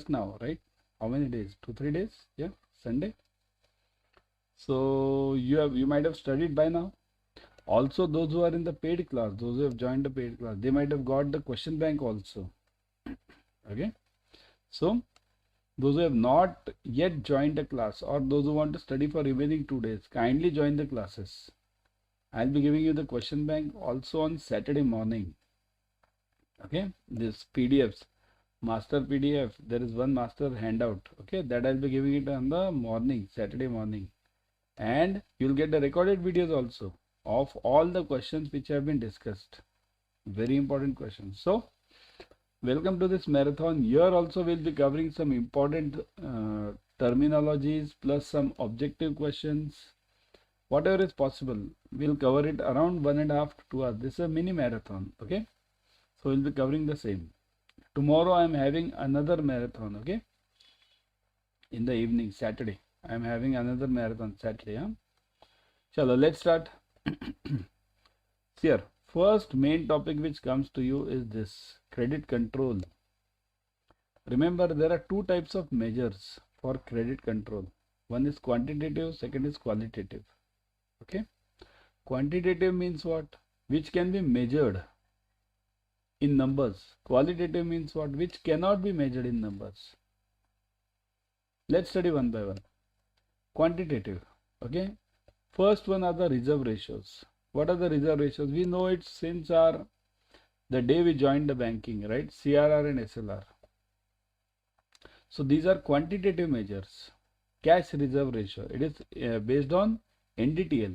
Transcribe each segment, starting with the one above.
now, right? How many days? 2-3 days? Yeah, Sunday. So you might have studied by now. Also, those who are in the paid class, those who have joined the paid class, they might have got the question bank also. Okay. So those who have not yet joined the class, or those who want to study for remaining 2 days, kindly join the classes. I'll be giving you the question bank also on Saturday morning. Okay, this PDFs, master PDF, there is one master handout. Okay, that I'll be giving it on the morning, Saturday morning, and you'll get the recorded videos also of all the questions which have been discussed. Very important questions. So welcome to this marathon. Here also we'll be covering some important terminologies plus some objective questions. Whatever is possible, we'll cover it around 1.5 to 2 hours. This is a mini marathon. Okay, so we'll be covering the same. Tomorrow I am having another marathon. Okay, in the evening, Saturday I am having another marathon Saturday. Chalo, let's start. Here, first main topic which comes to you is this credit control. Remember, there are two types of measures for credit control. One is quantitative, second is qualitative. Okay, quantitative means what? Which can be measured in numbers. Qualitative means what? Which cannot be measured in numbers. Let's study one by one. Quantitative. Okay, first one are the reserve ratios. What are the reserve ratios? We know it since the day we joined the banking, right? CRR and SLR. So these are quantitative measures. Cash reserve ratio, it is based on NDTL,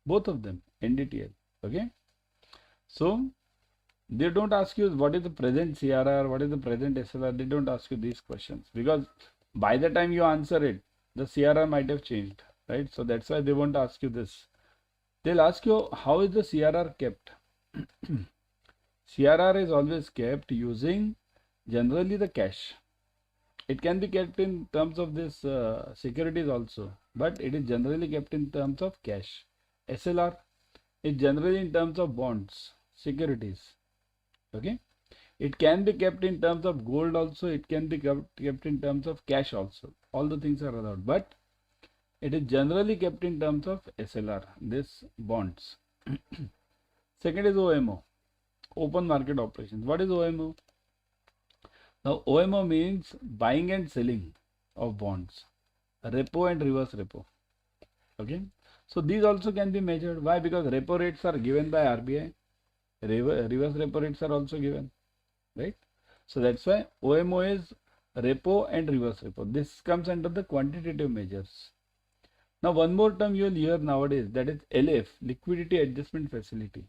both of them, NDTL. Okay, so they don't ask you what is the present CRR, what is the present SLR. They don't ask you these questions, because by the time you answer it, the CRR might have changed, right? So that's why they won't ask you this. They'll ask you, how is the CRR kept? CRR is always kept using generally the cash. It can be kept in terms of this securities also, but it is generally kept in terms of cash. SLR is generally in terms of bonds, securities. Okay, it can be kept in terms of gold also, it can be kept in terms of cash also. All the things are allowed, but it is generally kept in terms of SLR, this bonds. Second is OMO, open market operations. What is OMO? Now OMO means buying and selling of bonds, repo and reverse repo. Okay, so these also can be measured. Why? Because repo rates are given by RBI, reverse repo rates are also given, right? So that's why OMO is repo and reverse repo. This comes under the quantitative measures. Now one more term you will hear nowadays, that is LF, liquidity adjustment facility.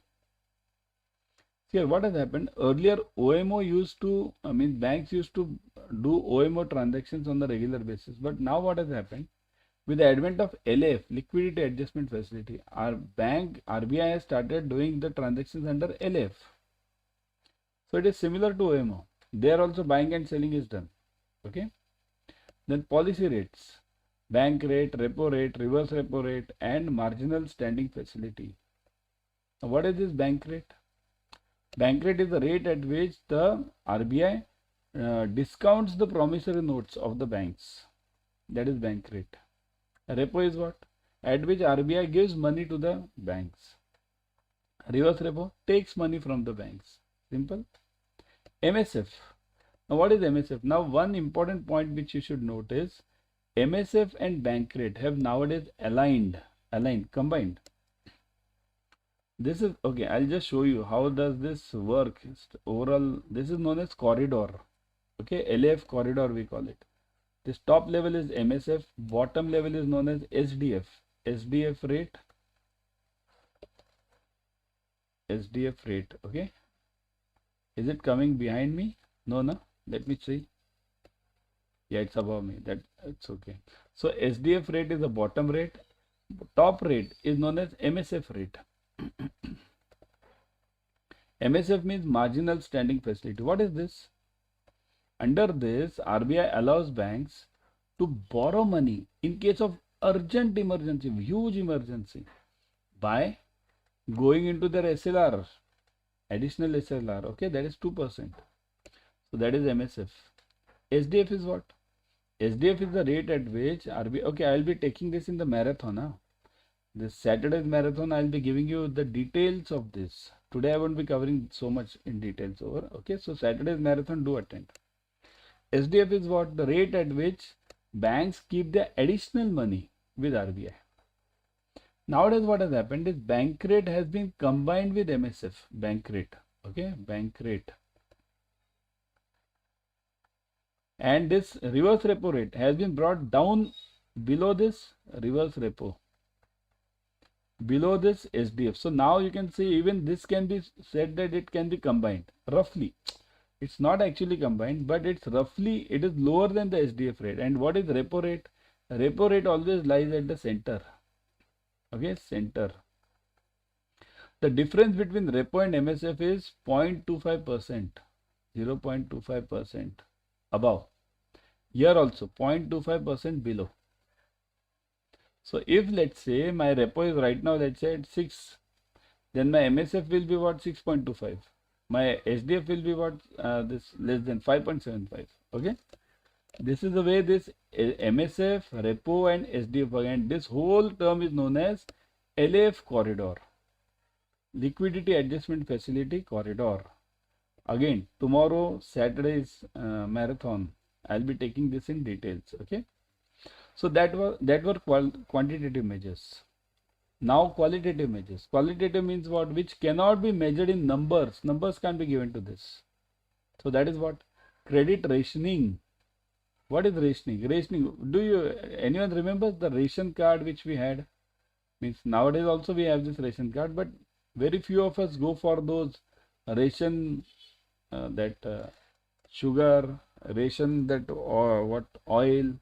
Here what has happened, earlier OMO used to, banks used to do OMO transactions on the regular basis, but now what has happened, with the advent of LF, liquidity adjustment facility, our bank RBI has started doing the transactions under LF. So it is similar to OMO. There also buying and selling is done. Okay, then policy rates, bank rate, repo rate, reverse repo rate, and marginal standing facility. Now what is this bank rate? Bank rate is the rate at which the RBI discounts the promissory notes of the banks. That is bank rate. Repo is what? At which RBI gives money to the banks. Reverse repo takes money from the banks. Simple. MSF. Now what is MSF? Now one important point which you should note is MSF and bank rate have nowadays combined. This is okay. I'll just show you how does this work. Overall, this is known as corridor. Okay, LF corridor we call it. This top level is MSF, bottom level is known as SDF. SDF rate. SDF rate. Okay. Is it coming behind me? No. Let me see. Yeah, it's above me. It's okay. So SDF rate is the bottom rate. Top rate is known as MSF rate. MSF means marginal standing facility. What is this? Under this, RBI allows banks to borrow money in case of urgent emergency, huge emergency, by going into their SLR, additional SLR. Okay, that is 2%. So that is MSF. SDF is what? SDF is the rate at which RBI, okay, I will be taking this in the marathon. Huh? This Saturday's marathon, I will be giving you the details of this. Today I won't be covering so much in details over. Okay, so Saturday's marathon, do attend. SDF is what? The rate at which banks keep their additional money with RBI. Nowadays what has happened is bank rate has been combined with MSF. Bank rate. Okay, bank rate. And this reverse repo rate has been brought down below this reverse repo, below this SDF. So now you can see even this can be said that it can be combined roughly. It's not actually combined, but it's roughly, it is lower than the SDF rate. And what is repo rate? Repo rate always lies at the center. Okay, center. The difference between repo and MSF is 0.25%, 0.25% above. Here also 0.25% below. So if let's say my repo is right now, let's say at 6, then my MSF will be what? 6.25. My SDF will be what? This less than 5.75. Okay. This is the way this MSF, repo and SDF work, and this whole term is known as LAF corridor. Liquidity Adjustment Facility corridor. Again, tomorrow, Saturday's marathon, I'll be taking this in details. Okay. So that were quantitative measures. Now qualitative measures. Qualitative means what? Which cannot be measured in numbers. Numbers can't be given to this. So that is what? Credit rationing. What is rationing? Rationing. Anyone remembers the ration card which we had? Means nowadays also we have this ration card, but very few of us go for those ration, sugar, ration, oil.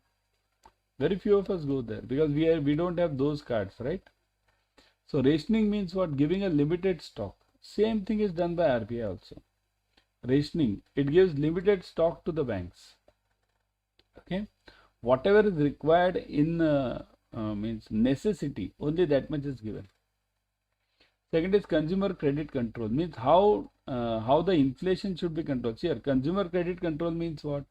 Very few of us go there because we don't have those cards, right? So rationing means what? Giving a limited stock. Same thing is done by RBI also. Rationing, it gives limited stock to the banks. Okay, whatever is required in means necessity, only that much is given. Second is consumer credit control, means how the inflation should be controlled. Here, consumer credit control means what?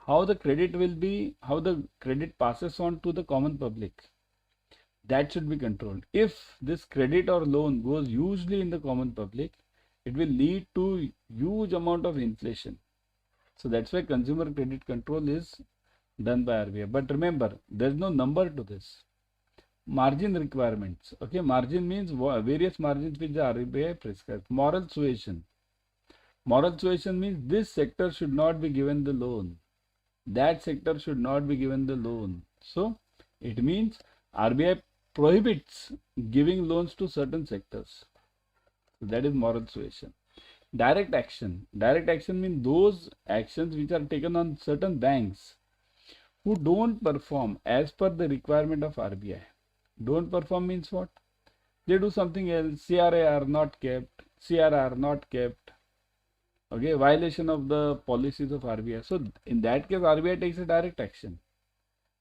How the credit will be, how the credit passes on to the common public. That should be controlled. If this credit or loan goes hugely in the common public, it will lead to huge amount of inflation. So that's why consumer credit control is done by RBI. But remember, there's no number to this. Margin requirements. Okay, margin means various margins which the RBI prescribes. Moral suasion. Moral suasion means this sector should not be given the loan. That sector should not be given the loan. So it means RBI prohibits giving loans to certain sectors. So that is moral suasion. Direct action. Direct action means those actions which are taken on certain banks who don't perform as per the requirement of RBI. Don't perform means what? They do something else. CRAR not kept. CRR not kept. Okay, violation of the policies of RBI. So in that case, RBI takes a direct action.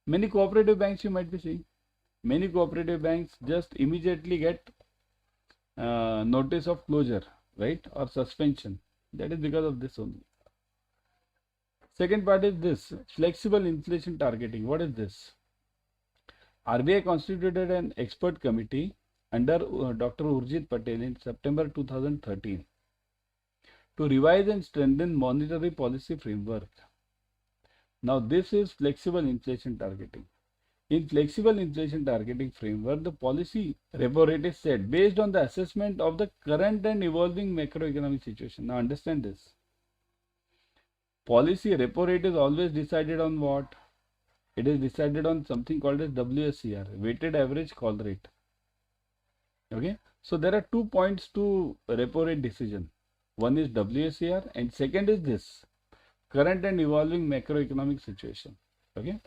Many cooperative banks you might be seeing. Many cooperative banks just immediately get notice of closure, right, or suspension. That is because of this only. Second part is this, flexible inflation targeting. What is this? RBI constituted an expert committee under Dr. Urjit Patel in September 2013 to revise and strengthen monetary policy framework. Now this is flexible inflation targeting. In flexible inflation targeting framework, the policy repo rate is set based on the assessment of the current and evolving macroeconomic situation. Now understand this. Policy repo rate is always decided on what? It is decided on something called as WSCR, weighted average call rate. Okay. So there are 2 points to repo rate decision. One is WSCR and second is this, current and evolving macroeconomic situation. Okay.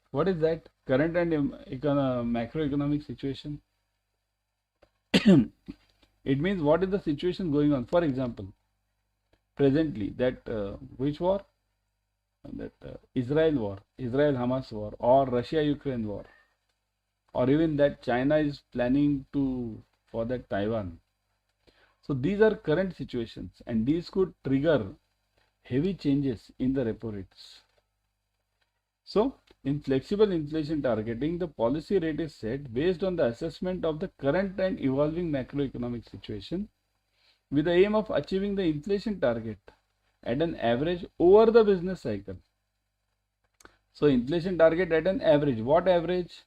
What is that? Current and macroeconomic situation. It means what is the situation going on. For example, presently that which war? That Israel war, Israel-Hamas war, or Russia-Ukraine war, or even that China is planning for that Taiwan. So these are current situations and these could trigger heavy changes in the repo rates. So in flexible inflation targeting, the policy rate is set based on the assessment of the current and evolving macroeconomic situation with the aim of achieving the inflation target at an average over the business cycle. So inflation target at an average. What average?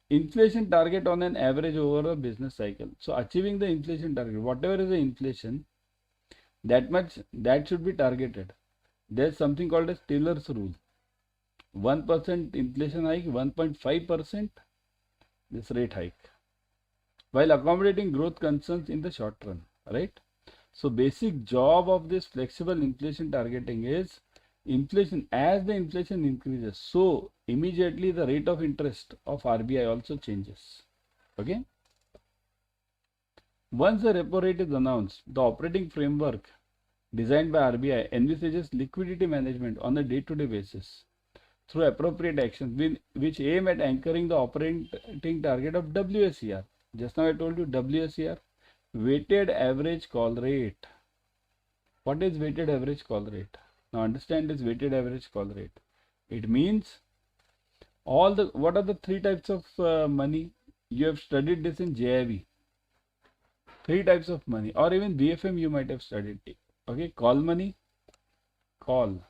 Inflation target on an average over a business cycle. So achieving the inflation target, whatever is the inflation, that should be targeted. There's something called as Taylor's rule. 1% inflation hike, 1.5% this rate hike, while accommodating growth concerns in the short run, right? So basic job of this flexible inflation targeting is inflation, as the inflation increases, so immediately the rate of interest of RBI also changes. Okay. Once the repo rate is announced, the operating framework designed by RBI envisages liquidity management on a day-to-day basis through appropriate actions which aim at anchoring the operating target of WSCR. Just now I told you WSCR, weighted average call rate. What is weighted average call rate? Now understand this weighted average call rate. It means what are the three types of money? You have studied this in JIB. Three types of money, or even BFM you might have studied it. Okay, call money, call.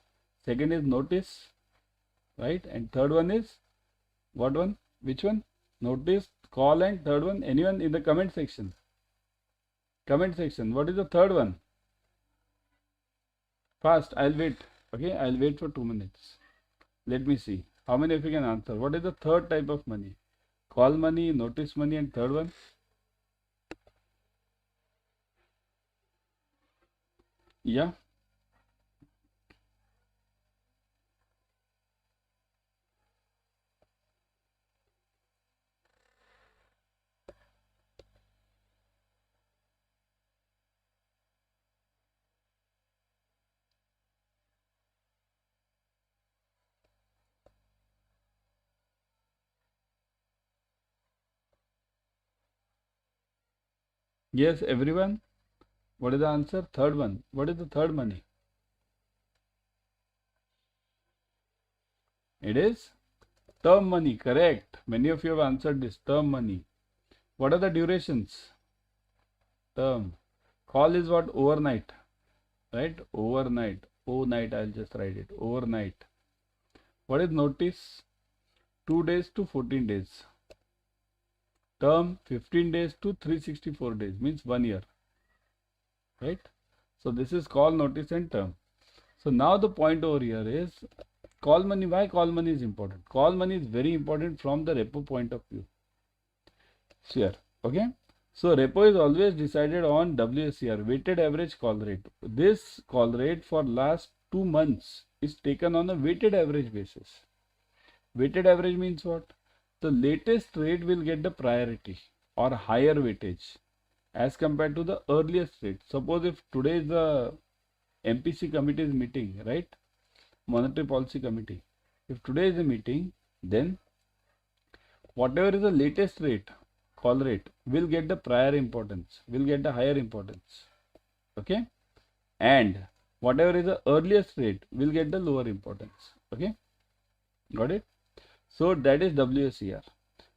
Second is notice, right? And third one is what one? Which one? Notice, call, and third one. Anyone in the comment section? Comment section. What is the third one? Fast. I'll wait. Okay, I'll wait for 2 minutes. Let me see how many of you can answer. What is the third type of money? Call money, notice money, and third one? Yeah. Yes, everyone. What is the answer? Third one. What is the third money? It is term money. Correct. Many of you have answered this. Term money. What are the durations? Term. Call is what? Overnight. Right? Overnight. Overnight. I'll just write it. Overnight. What is notice? 2 days to 14 days. Term 15 days to 364 days, means 1 year. Right? So this is call, notice, and term. So now the point over here is call money. Why call money is important? Call money is very important from the repo point of view. Here, okay. So repo is always decided on WSCR, weighted average call rate. This call rate for last 2 months is taken on a weighted average basis. Weighted average means what? The latest rate will get the priority or higher weightage as compared to the earliest rate. Suppose if today is the MPC committee is meeting, right? Monetary Policy Committee. If today is a meeting, then whatever is the latest rate, call rate, will get the prior importance, will get the higher importance. Okay? And whatever is the earliest rate will get the lower importance. Okay? Got it? So that is WSCR.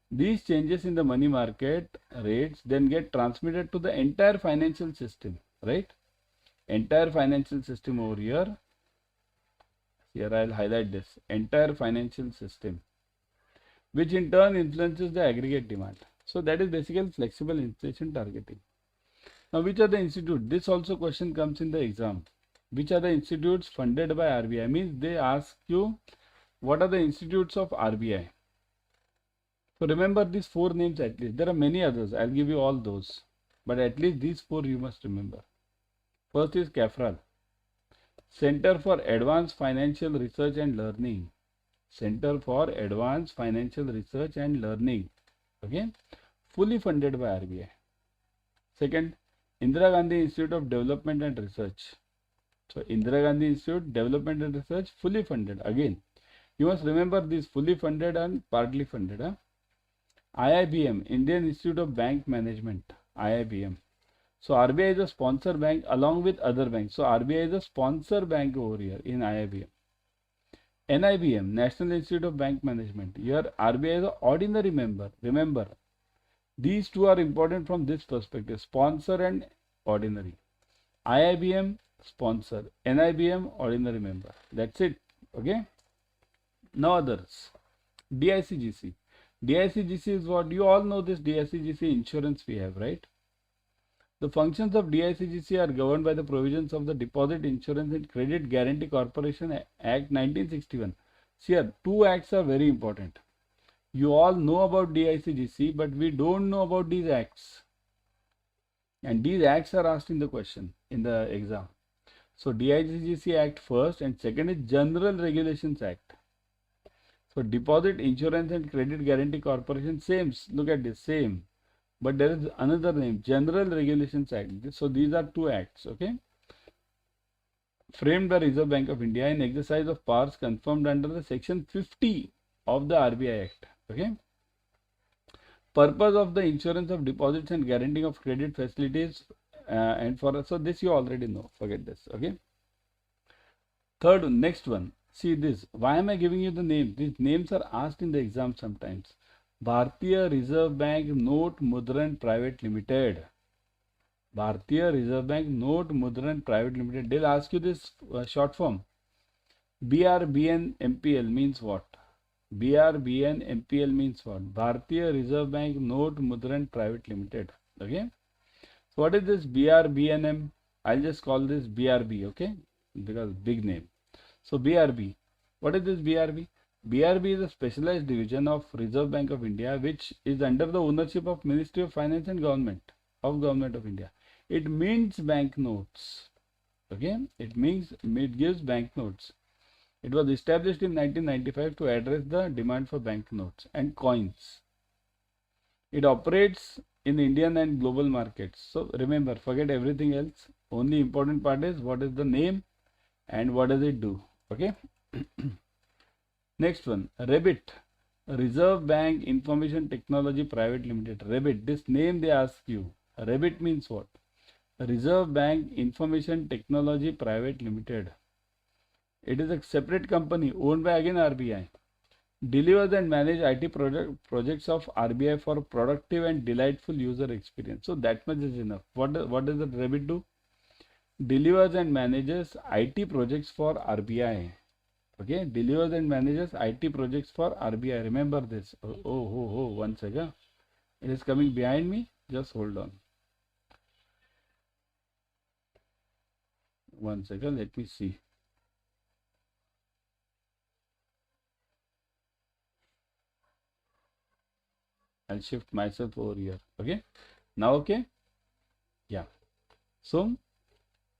These changes in the money market rates then get transmitted to the entire financial system, right? Entire financial system over here. Here I'll highlight this. Entire financial system, which in turn influences the aggregate demand. So that is basically flexible inflation targeting. Now, which are the institutes? This also question comes in the exam. Which are the institutes funded by RBI? Means they ask you, what are the institutes of RBI? So remember these 4 names at least. There are many others. I'll give you all those. But at least these 4 you must remember. First is CAFRAL, Center for Advanced Financial Research and Learning. Center for Advanced Financial Research and Learning. Okay. Fully funded by RBI. Second, Indira Gandhi Institute of Development and Research. So Indira Gandhi Institute Development and Research, fully funded. Again, you must remember this: fully funded and partly funded. IIBM, Indian Institute of Bank Management. IIBM. So RBI is a sponsor bank along with other banks. So RBI is a sponsor bank over here in IIBM. NIBM, National Institute of Bank Management. Here RBI is an ordinary member. Remember, these two are important from this perspective, sponsor and ordinary. IIBM, sponsor. NIBM, ordinary member. That's it. Okay. Now others. DICGC. DICGC is what? You all know this DICGC insurance we have, right? The functions of DICGC are governed by the provisions of the Deposit Insurance and Credit Guarantee Corporation Act 1961. See here, two acts are very important. You all know about DICGC, but we don't know about these acts. And these acts are asked in the question, in the exam. So DICGC Act first, and second is General Regulations Act. So Deposit Insurance and Credit Guarantee Corporation, same. Look at this, same. But there is another name, General Regulations Act. So these are two acts, okay? Framed by Reserve Bank of India in exercise of powers confirmed under the Section 50 of the RBI Act, okay? Purpose of the insurance of deposits and guaranteeing of credit facilities so this you already know, forget this, okay? Third one, next one, see this. Why am I giving you the names? These names are asked in the exam sometimes. Bharatiya Reserve Bank Note Mudran Private Limited. Bharatiya Reserve Bank Note Mudran Private Limited. They'll ask you this short form. BRBN MPL means what? BRBN MPL means what? Bharatiya Reserve Bank Note Mudran Private Limited. Okay. So what is this BRBNM? I'll just call this BRB. Okay. Because big name. So BRB. What is this BRB? BRB is a specialized division of Reserve Bank of India, which is under the ownership of Ministry of Finance and Government of India. It mints banknotes. Okay, it gives banknotes. It was established in 1995 to address the demand for banknotes and coins. It operates in Indian and global markets. So remember, forget everything else. Only important part is what is the name and what does it do. Okay. Next one, Rebit, Reserve Bank Information Technology Private Limited. Rebit, this name they ask you. Rebit means what? Reserve Bank Information Technology Private Limited. It is a separate company owned by again RBI. Delivers and manage IT projects of RBI for productive and delightful user experience. So that much is enough. What does the Rebit do? Delivers and manages IT projects for RBI. Okay, delivers and manages IT projects for RBI. Remember this. Oh, 1 second. It is coming behind me. Just hold on. 1 second. Let me see. I'll shift myself over here. Okay. Now, okay. Yeah. So,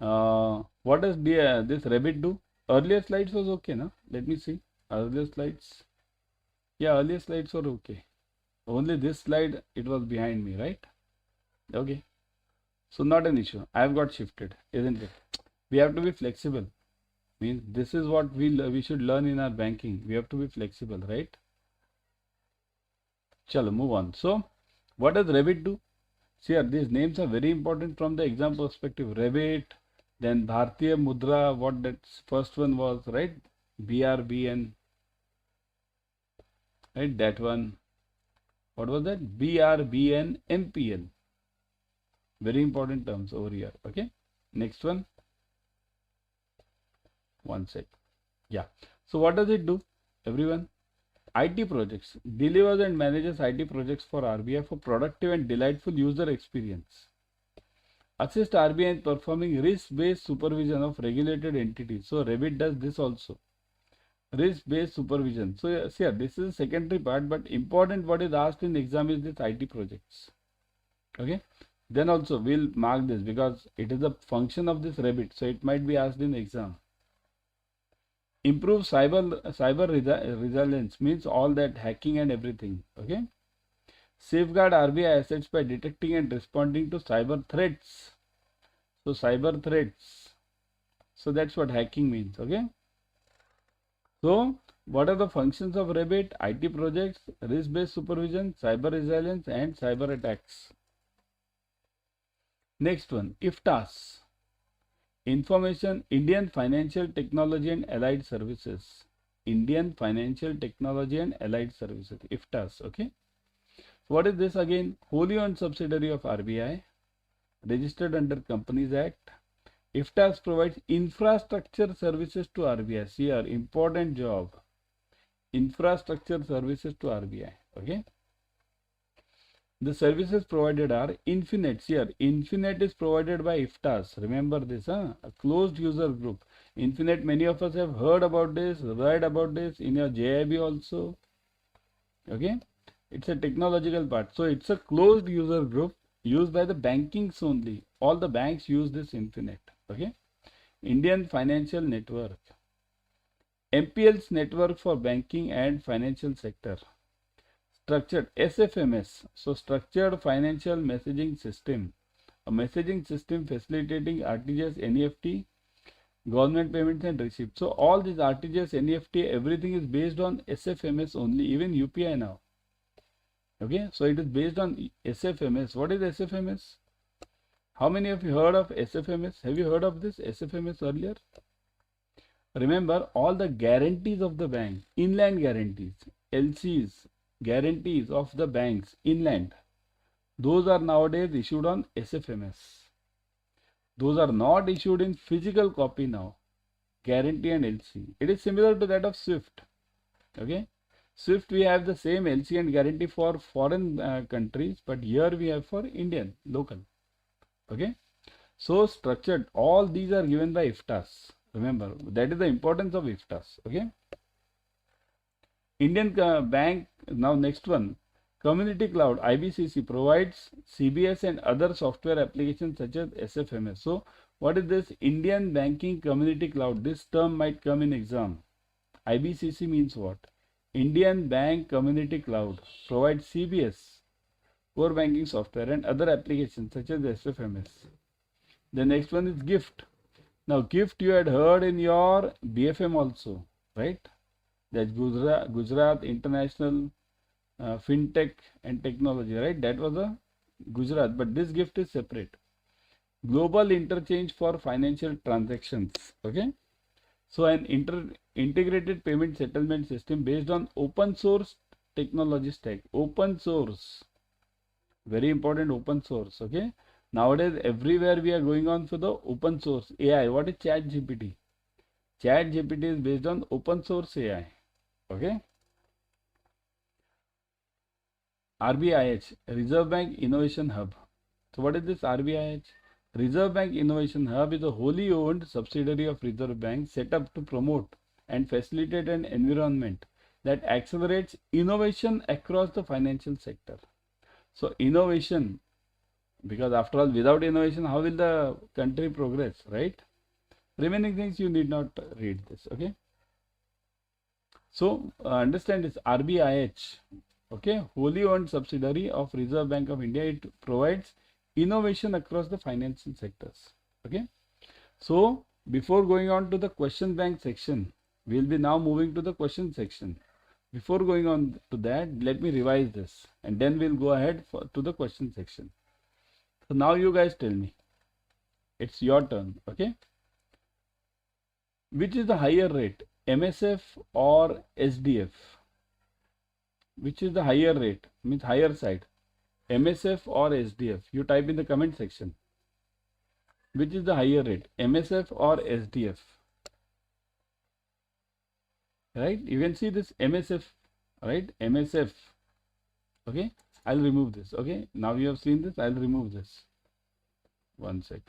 what does this Rebit do? Earlier slides was okay, no? Let me see. Earlier slides. Yeah, earlier slides were okay. Only this slide, it was behind me, right? Okay. So not an issue. I have got shifted, isn't it? We have to be flexible. Means this is what we should learn in our banking. We have to be flexible, right? Chalo, move on. So, what does Rebit do? See here, these names are very important from the exam perspective. Rebit. Then Bharatiya Mudra, what that first one was, right? BRBN, right? That one. What was that? BRBN MPL. Very important terms over here. Okay. Next one. 1 sec. Yeah. So what does it do? Everyone. IT projects. Delivers and manages IT projects for RBI for productive and delightful user experience. Assist RBI in performing risk-based supervision of regulated entities. So Rebit does this also. Risk-based supervision. So see, this is a secondary part, but important what is asked in exam is this IT projects. Okay. Then also we'll mark this because it is a function of this Rebit. So it might be asked in exam. Improve cyber resilience means all that hacking and everything. Okay. Safeguard RBI assets by detecting and responding to cyber threats. So cyber threats. So that's what hacking means. Okay. So what are the functions of Rebit? IT projects, risk-based supervision, cyber resilience, and cyber attacks. Next one, IFTAS. Indian Financial Technology and Allied Services. Indian Financial Technology and Allied Services, IFTAS. Okay. So what is this again? Wholly owned subsidiary of RBI, registered under Companies Act. IFTAS provides infrastructure services to RBI. See here, important job. Infrastructure services to RBI. Okay. The services provided are Infinite. Here, Infinite is provided by IFTAS. Remember this, a closed user group. Infinite, many of us have heard about this, read about this in your JIB also. Okay, it's a technological part. So it's a closed user group used by the bankings only. All the banks use this Infinite. Okay, Indian Financial Network. MPL's network for banking and financial sector. Structured SFMS, so Structured Financial Messaging System, a messaging system facilitating RTGS, NEFT, government payments and receipts. So all these RTGS, NEFT, everything is based on SFMS only, even UPI now. Okay, so it is based on SFMS. What is SFMS? How many of you heard of SFMS? Have you heard of this SFMS earlier? Remember all the guarantees of the bank, inland guarantees, LCs, guarantees of the banks inland, those are nowadays issued on SFMS. Those are not issued in physical copy now. Guarantee and LC. It is similar to that of SWIFT. Okay. SWIFT we have the same LC and guarantee for foreign countries, but here we have for Indian local. Okay. So structured, all these are given by IFTAS. Remember, that is the importance of IFTAS. Okay. Indian Bank, now next one, Community Cloud, IBCC provides CBS and other software applications such as SFMS. So what is this Indian Banking Community Cloud? This term might come in exam. IBCC means what? Indian Bank Community Cloud provides CBS, core banking software and other applications such as SFMS. The next one is GIFT. Now GIFT you had heard in your BFM also, right? That's Gujarat International FinTech and Technology, right? That was a Gujarat, but this GIFT is separate. Global interchange for financial transactions. Okay. So an integrated payment settlement system based on open source technology stack. Open source. Very important, open source. Okay. Nowadays everywhere we are going on for the open source AI. What is ChatGPT? ChatGPT is based on open source AI. Okay. RBIH, Reserve Bank Innovation Hub. So what is this RBIH? Reserve Bank Innovation Hub is a wholly owned subsidiary of Reserve Bank set up to promote and facilitate an environment that accelerates innovation across the financial sector. So innovation, because after all, without innovation, how will the country progress, right? Remaining things you need not read this. Okay. So understand this RBIH, okay, wholly owned subsidiary of Reserve Bank of India. It provides innovation across the financial sectors. Okay. So before going on to the question bank section, we will be now moving to the question section. Before going on to that, let me revise this and then we'll go ahead to the question section. So now you guys tell me. It's your turn. Okay. Which is the higher rate, MSF or SDF? Which is the higher rate, means higher side, MSF or SDF? You type in the comment section. Which is the higher rate, MSF or SDF? Right? You can see this MSF, right? MSF. Okay. I'll remove this. Okay. Now you have seen this. I'll remove this. One sec.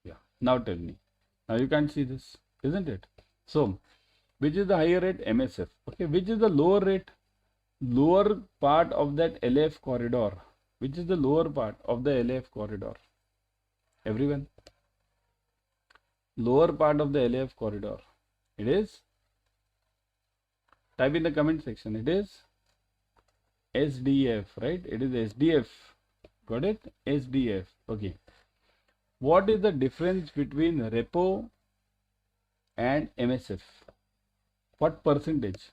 Yeah. Now tell me. Now you can't see this, isn't it? So, which is the higher rate? MSF. Okay. Which is the lower rate? Lower part of that LF corridor. Which is the lower part of the LF corridor? Everyone. Lower part of the LF corridor. It is. Type in the comment section. It is SDF, right? It is SDF. Got it? SDF. Okay. What is the difference between repo and MSF? What percentage?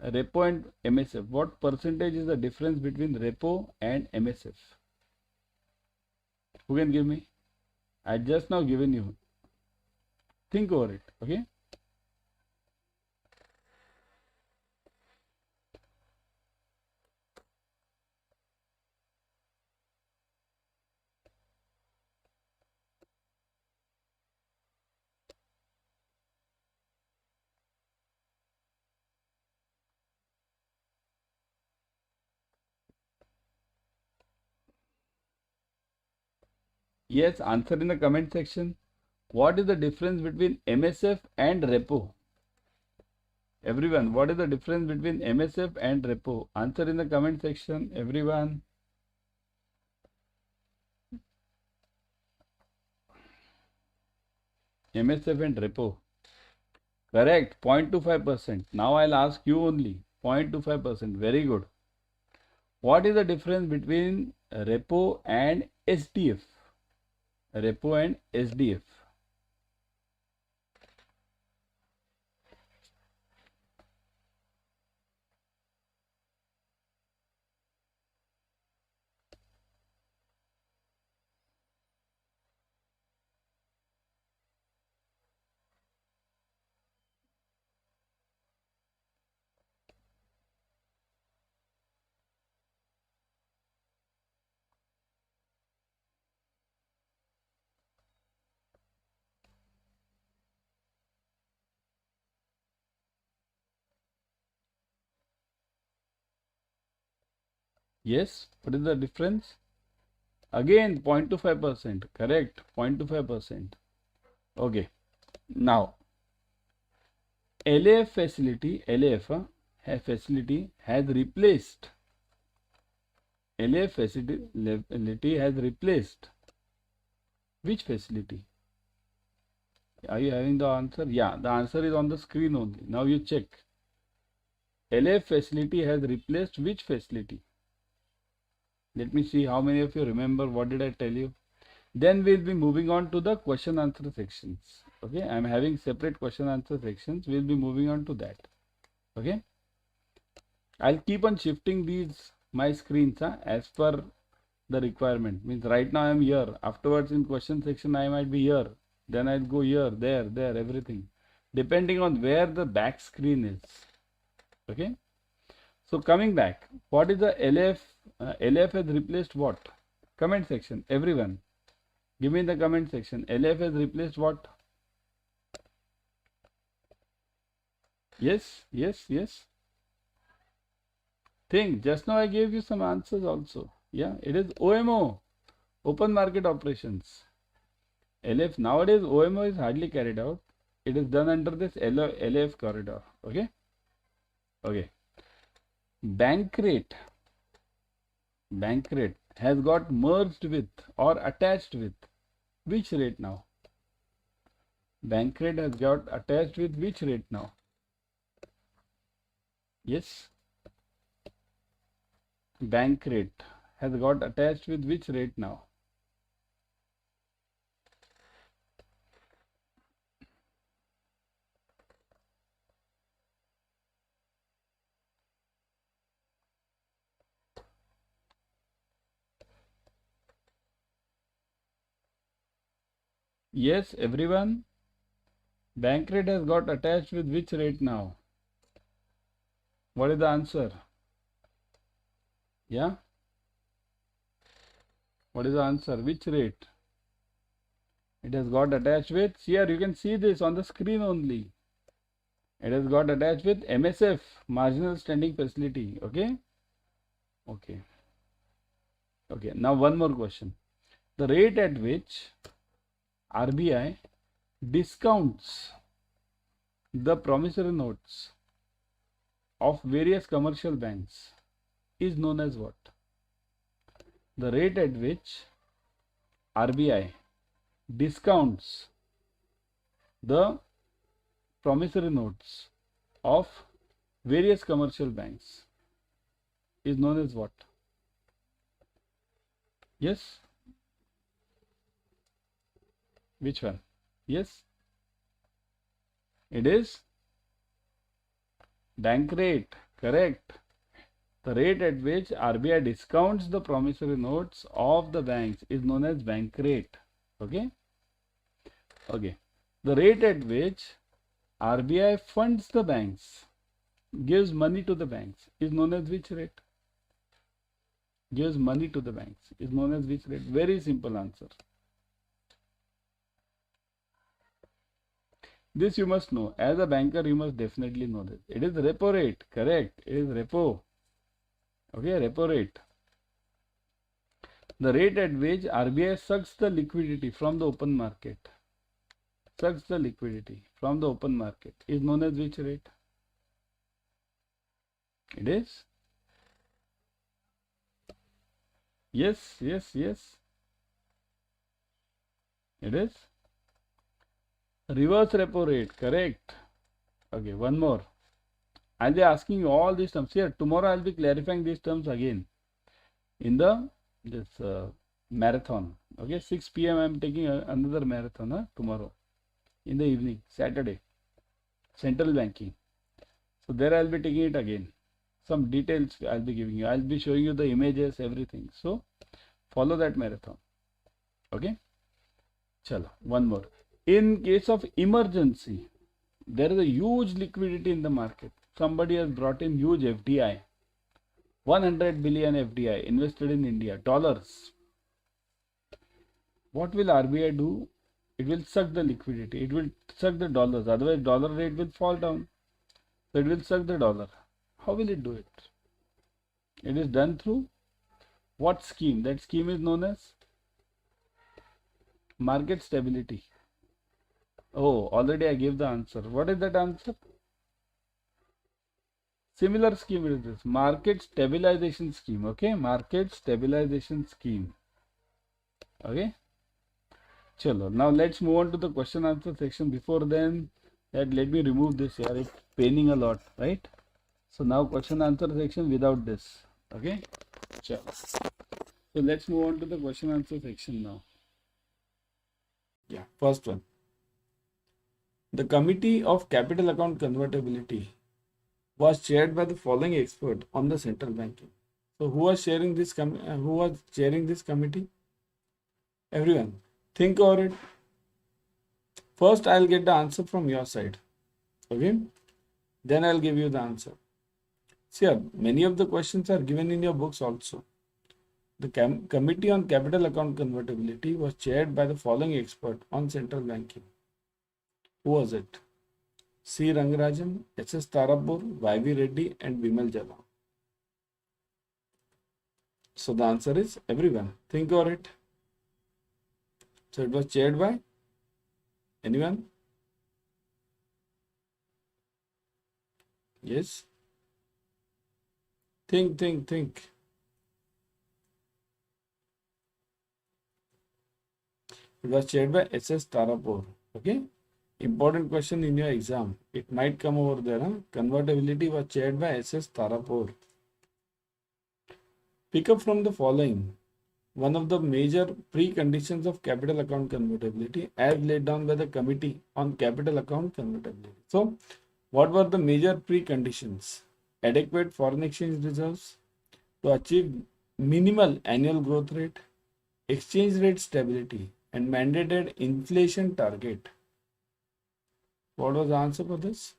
Repo and MSF. What percentage is the difference between repo and MSF? Who can give me? I just now given you. Think over it. Okay. Yes, answer in the comment section. What is the difference between MSF and repo? Everyone, what is the difference between MSF and repo? Answer in the comment section, everyone. MSF and repo. Correct, 0.25%. Now I'll ask you only. 0.25%. Very good. What is the difference between repo and SDF? Repo and SDF. Yes, what is the difference? Again, 0.25%. Correct, 0.25%. Okay. Now, LAF facility, facility has replaced. LAF facility has replaced which facility? Are you having the answer? Yeah, the answer is on the screen only. Now you check. LAF facility has replaced which facility? Let me see how many of you remember what did I tell you. Then we'll be moving on to the question answer sections. Okay, I'm having separate question answer sections. We'll be moving on to that. Okay, I'll keep on shifting these my screens as per the requirement. Means right now I'm here. Afterwards in question section I might be here. Then I'll go here, there, everything. Depending on where the back screen is. Okay. So coming back, what is the LF? LF has replaced what? Comment section, everyone. Give me in the comment section. LF has replaced what? Yes, yes, yes. Think, just now I gave you some answers also. Yeah, it is OMO, open market operations. LF, nowadays OMO is hardly carried out. It is done under this LF corridor. Okay. Okay. Bank rate has got merged with or attached with which rate now? Bank rate has got attached with which rate now? Yes. Bank rate has got attached with which rate now? Yes, everyone. Bank rate has got attached with which rate now? What is the answer? Yeah. What is the answer? Which rate? It has got attached with, here you can see this on the screen only. It has got attached with MSF, marginal standing facility. Okay. Okay. Okay. Now one more question. The rate at which RBI discounts the promissory notes of various commercial banks is known as what? The rate at which RBI discounts the promissory notes of various commercial banks is known as what? Yes? Which one? Yes? It is bank rate. Correct. The rate at which RBI discounts the promissory notes of the banks is known as bank rate. Okay? Okay. The rate at which RBI funds the banks, gives money to the banks, is known as which rate? Gives money to the banks is known as which rate? Very simple answer. This you must know. As a banker, you must definitely know this. It is repo rate. Correct. It is repo. Okay, repo rate. The rate at which RBI sucks the liquidity from the open market. Sucks the liquidity from the open market is known as which rate? It is? Yes, yes, yes. It is? Reverse repo rate. Correct. Okay, one more. I'll be asking you all these terms. Here, tomorrow I'll be clarifying these terms again in this marathon. Okay, 6 p.m. I'm taking another marathon tomorrow in the evening, Saturday, central banking. So there I'll be taking it again. Some details I'll be giving you. I'll be showing you the images, everything. So follow that marathon. Okay. Chalo, one more. In case of emergency, there is a huge liquidity in the market. Somebody has brought in huge FDI. 100 billion FDI invested in India, dollars. What will RBI do? It will suck the liquidity. It will suck the dollars. Otherwise, dollar rate will fall down. So it will suck the dollar. How will it do it? It is done through what scheme? That scheme is known as market stability. Oh, already I gave the answer. What is that answer? Similar scheme is this. Market stabilization scheme. Okay. Market stabilization scheme. Okay. Chalo. Now let's move on to the question answer section. Before then, let me remove this here. It's paining a lot, right? So now question answer section without this. Okay. Chalo. So let's move on to the question answer section now. Yeah. First one. The Committee of Capital Account Convertibility was chaired by the following expert on the central banking. So who was chairing this committee? Everyone, think over it. First, I'll get the answer from your side. Okay, then I'll give you the answer. See, many of the questions are given in your books also. The Committee on Capital Account Convertibility was chaired by the following expert on central banking. Who was it? C. Rangarajan, S.S. Tarapur, Y.V. Reddy and Vimal Jala. So the answer is everyone. Think over it. So it was chaired by anyone? Yes? Think. It was chaired by S.S. Tarapur. Okay? Important question in your exam. It might come over there. Convertibility was chaired by S.S. Tarapur. Pick up from the following. One of the major preconditions of capital account convertibility as laid down by the Committee on Capital Account Convertibility. So, what were the major preconditions? Adequate foreign exchange reserves to achieve minimal annual growth rate, exchange rate stability, and mandated inflation target. What was the answer for this?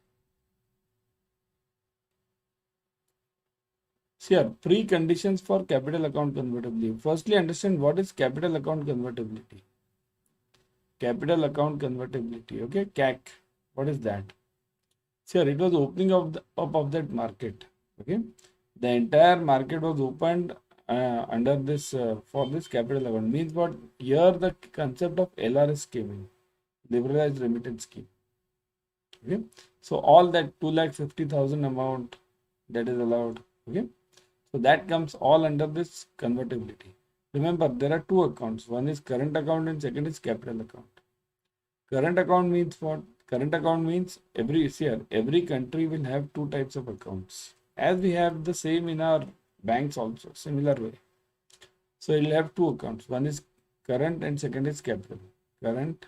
See here, preconditions for capital account convertibility. Firstly, understand what is capital account convertibility. Capital account convertibility, okay, CAC. What is that? See here, it was opening of that market. Okay, the entire market was opened under this for this capital account. Means what? Here the concept of LRS came in, liberalized remittance scheme. Okay, so all that 2,50,000 amount that is allowed. Okay, so that comes all under this convertibility. Remember, there are two accounts. One is current account and second is capital account. Current account means what? Current account means every country will have two types of accounts. As we have the same in our banks also, similar way. So it will have two accounts. One is current and second is capital. Current,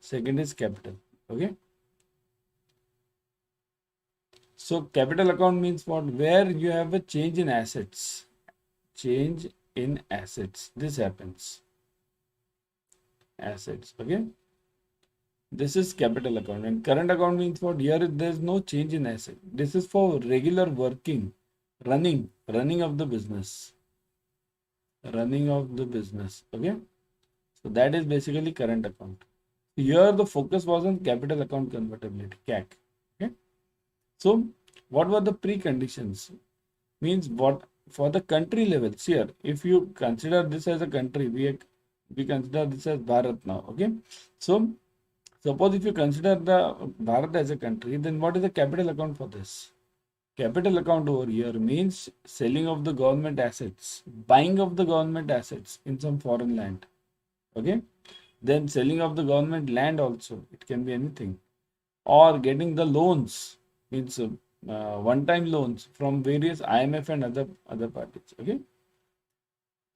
second is capital. Okay. So capital account means what? Where you have a change in assets. Change in assets. This happens. Assets. Okay. This is capital account, and current account means what? Here there is no change in asset. This is for regular working, running of the business, running of the business. Okay, so that is basically current account. Here the focus was on capital account convertibility, CAC. Okay, so what were the preconditions? Means what for the country levels here? If you consider this as a country, we consider this as Bharat now. Okay, so suppose if you consider the Bharat as a country, then what is the capital account for this? Capital account over here means selling of the government assets, buying of the government assets in some foreign land. Okay, then selling of the government land also. It can be anything, or getting the loans means one-time loans from various IMF and other parties. Okay.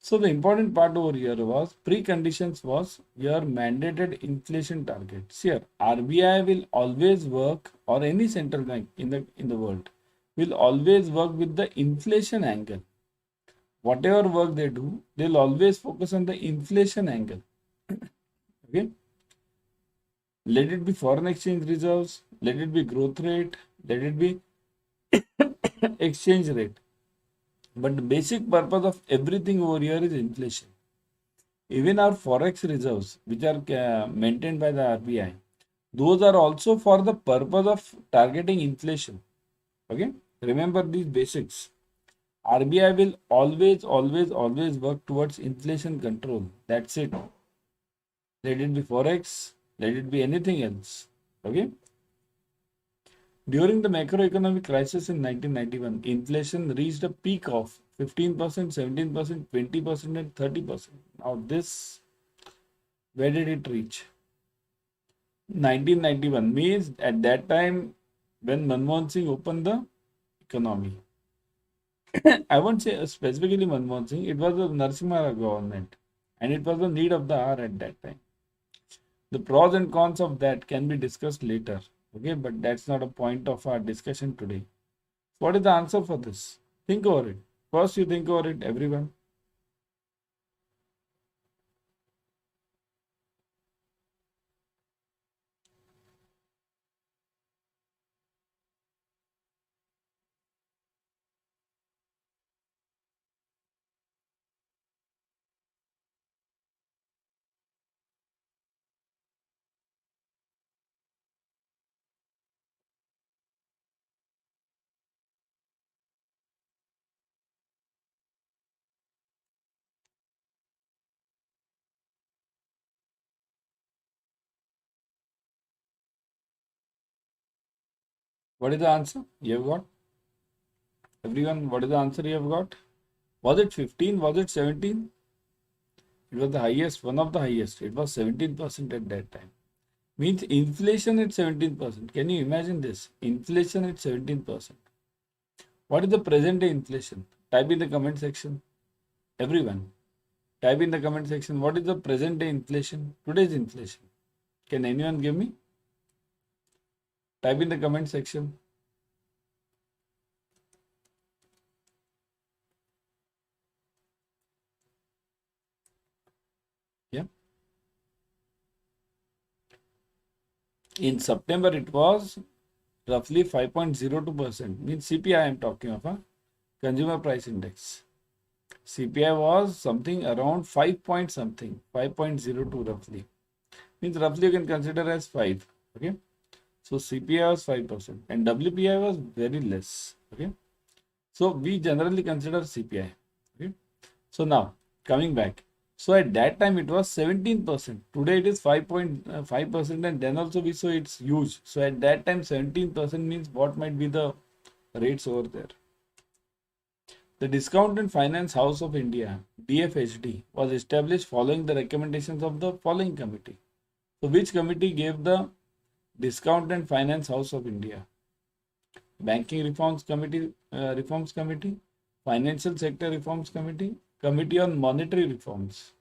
So the important part over here was preconditions was your mandated inflation targets. Here RBI will always work, or any central bank in the world will always work with the inflation angle. Whatever work they do, they'll always focus on the inflation angle. Okay. Let it be foreign exchange reserves, let it be growth rate, let it be exchange rate. But the basic purpose of everything over here is inflation. Even our forex reserves, which are maintained by the RBI, those are also for the purpose of targeting inflation. Okay, remember these basics. RBI will always work towards inflation control. That's it. Let it be forex, let it be anything else. Okay. During the macroeconomic crisis in 1991, inflation reached a peak of 15%, 17%, 20%, and 30%. Now, this, where did it reach? 1991 means at that time when Manmohan Singh opened the economy. I won't say specifically Manmohan Singh, it was the Narasimha Rao government, and it was the need of the hour at that time. The pros and cons of that can be discussed later. Okay, but that's not a point of our discussion today. What is the answer for this? Think over it. First, you think over it, everyone. What is the answer you have got? Everyone, what is the answer you have got? Was it 15? Was it 17? It was the highest, one of the highest. It was 17% at that time. Means inflation at 17%. Can you imagine this? Inflation at 17%. What is the present day inflation? Type in the comment section. Everyone, type in the comment section. What is the present day inflation? Today's inflation. Can anyone give me? Type in the comment section. Yeah. In September, it was roughly 5.02%. Means CPI I am talking of, Consumer Price Index. CPI was something around 5 point something, 5.02 roughly. Means roughly you can consider as 5. Okay. So CPI was 5% and WPI was very less. Okay. So we generally consider CPI. Okay. So now coming back. So at that time it was 17%. Today it is 5.5%, and then also we saw it's huge. So at that time 17% means what might be the rates over there. The Discount and Finance House of India, DFHD, was established following the recommendations of the following committee. So which committee gave the Discount and Finance House of India? Banking Reforms Committee, Financial Sector Reforms Committee, Committee on Monetary Reforms,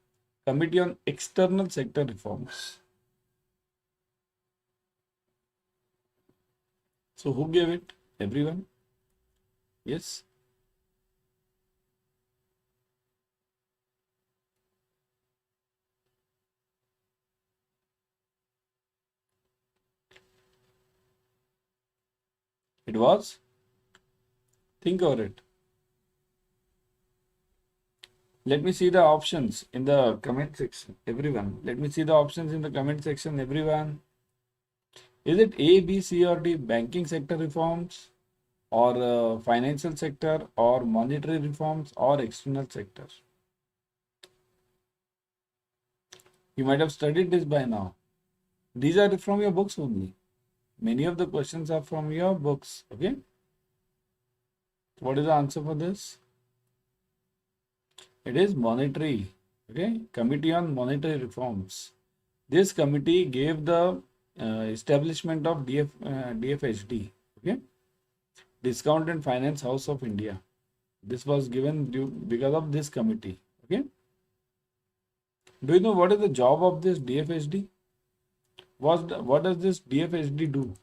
Committee on External Sector Reforms. So who gave it? Everyone? Yes. It was? Think over it. Let me see the options in the comment section, everyone. Let me see the options in the comment section, everyone. Is it A, B, C, or D? Banking sector reforms, or financial sector, or monetary reforms, or external sector? You might have studied this by now. These are from your books only. Many of the questions are from your books. Okay. What is the answer for this? It is monetary. Okay. Committee on Monetary Reforms. This committee gave the establishment of DFHD. Okay. Discount and Finance House of India. This was given because of this committee. Okay. Do you know what is the job of this DFHD? What does this DFHD do?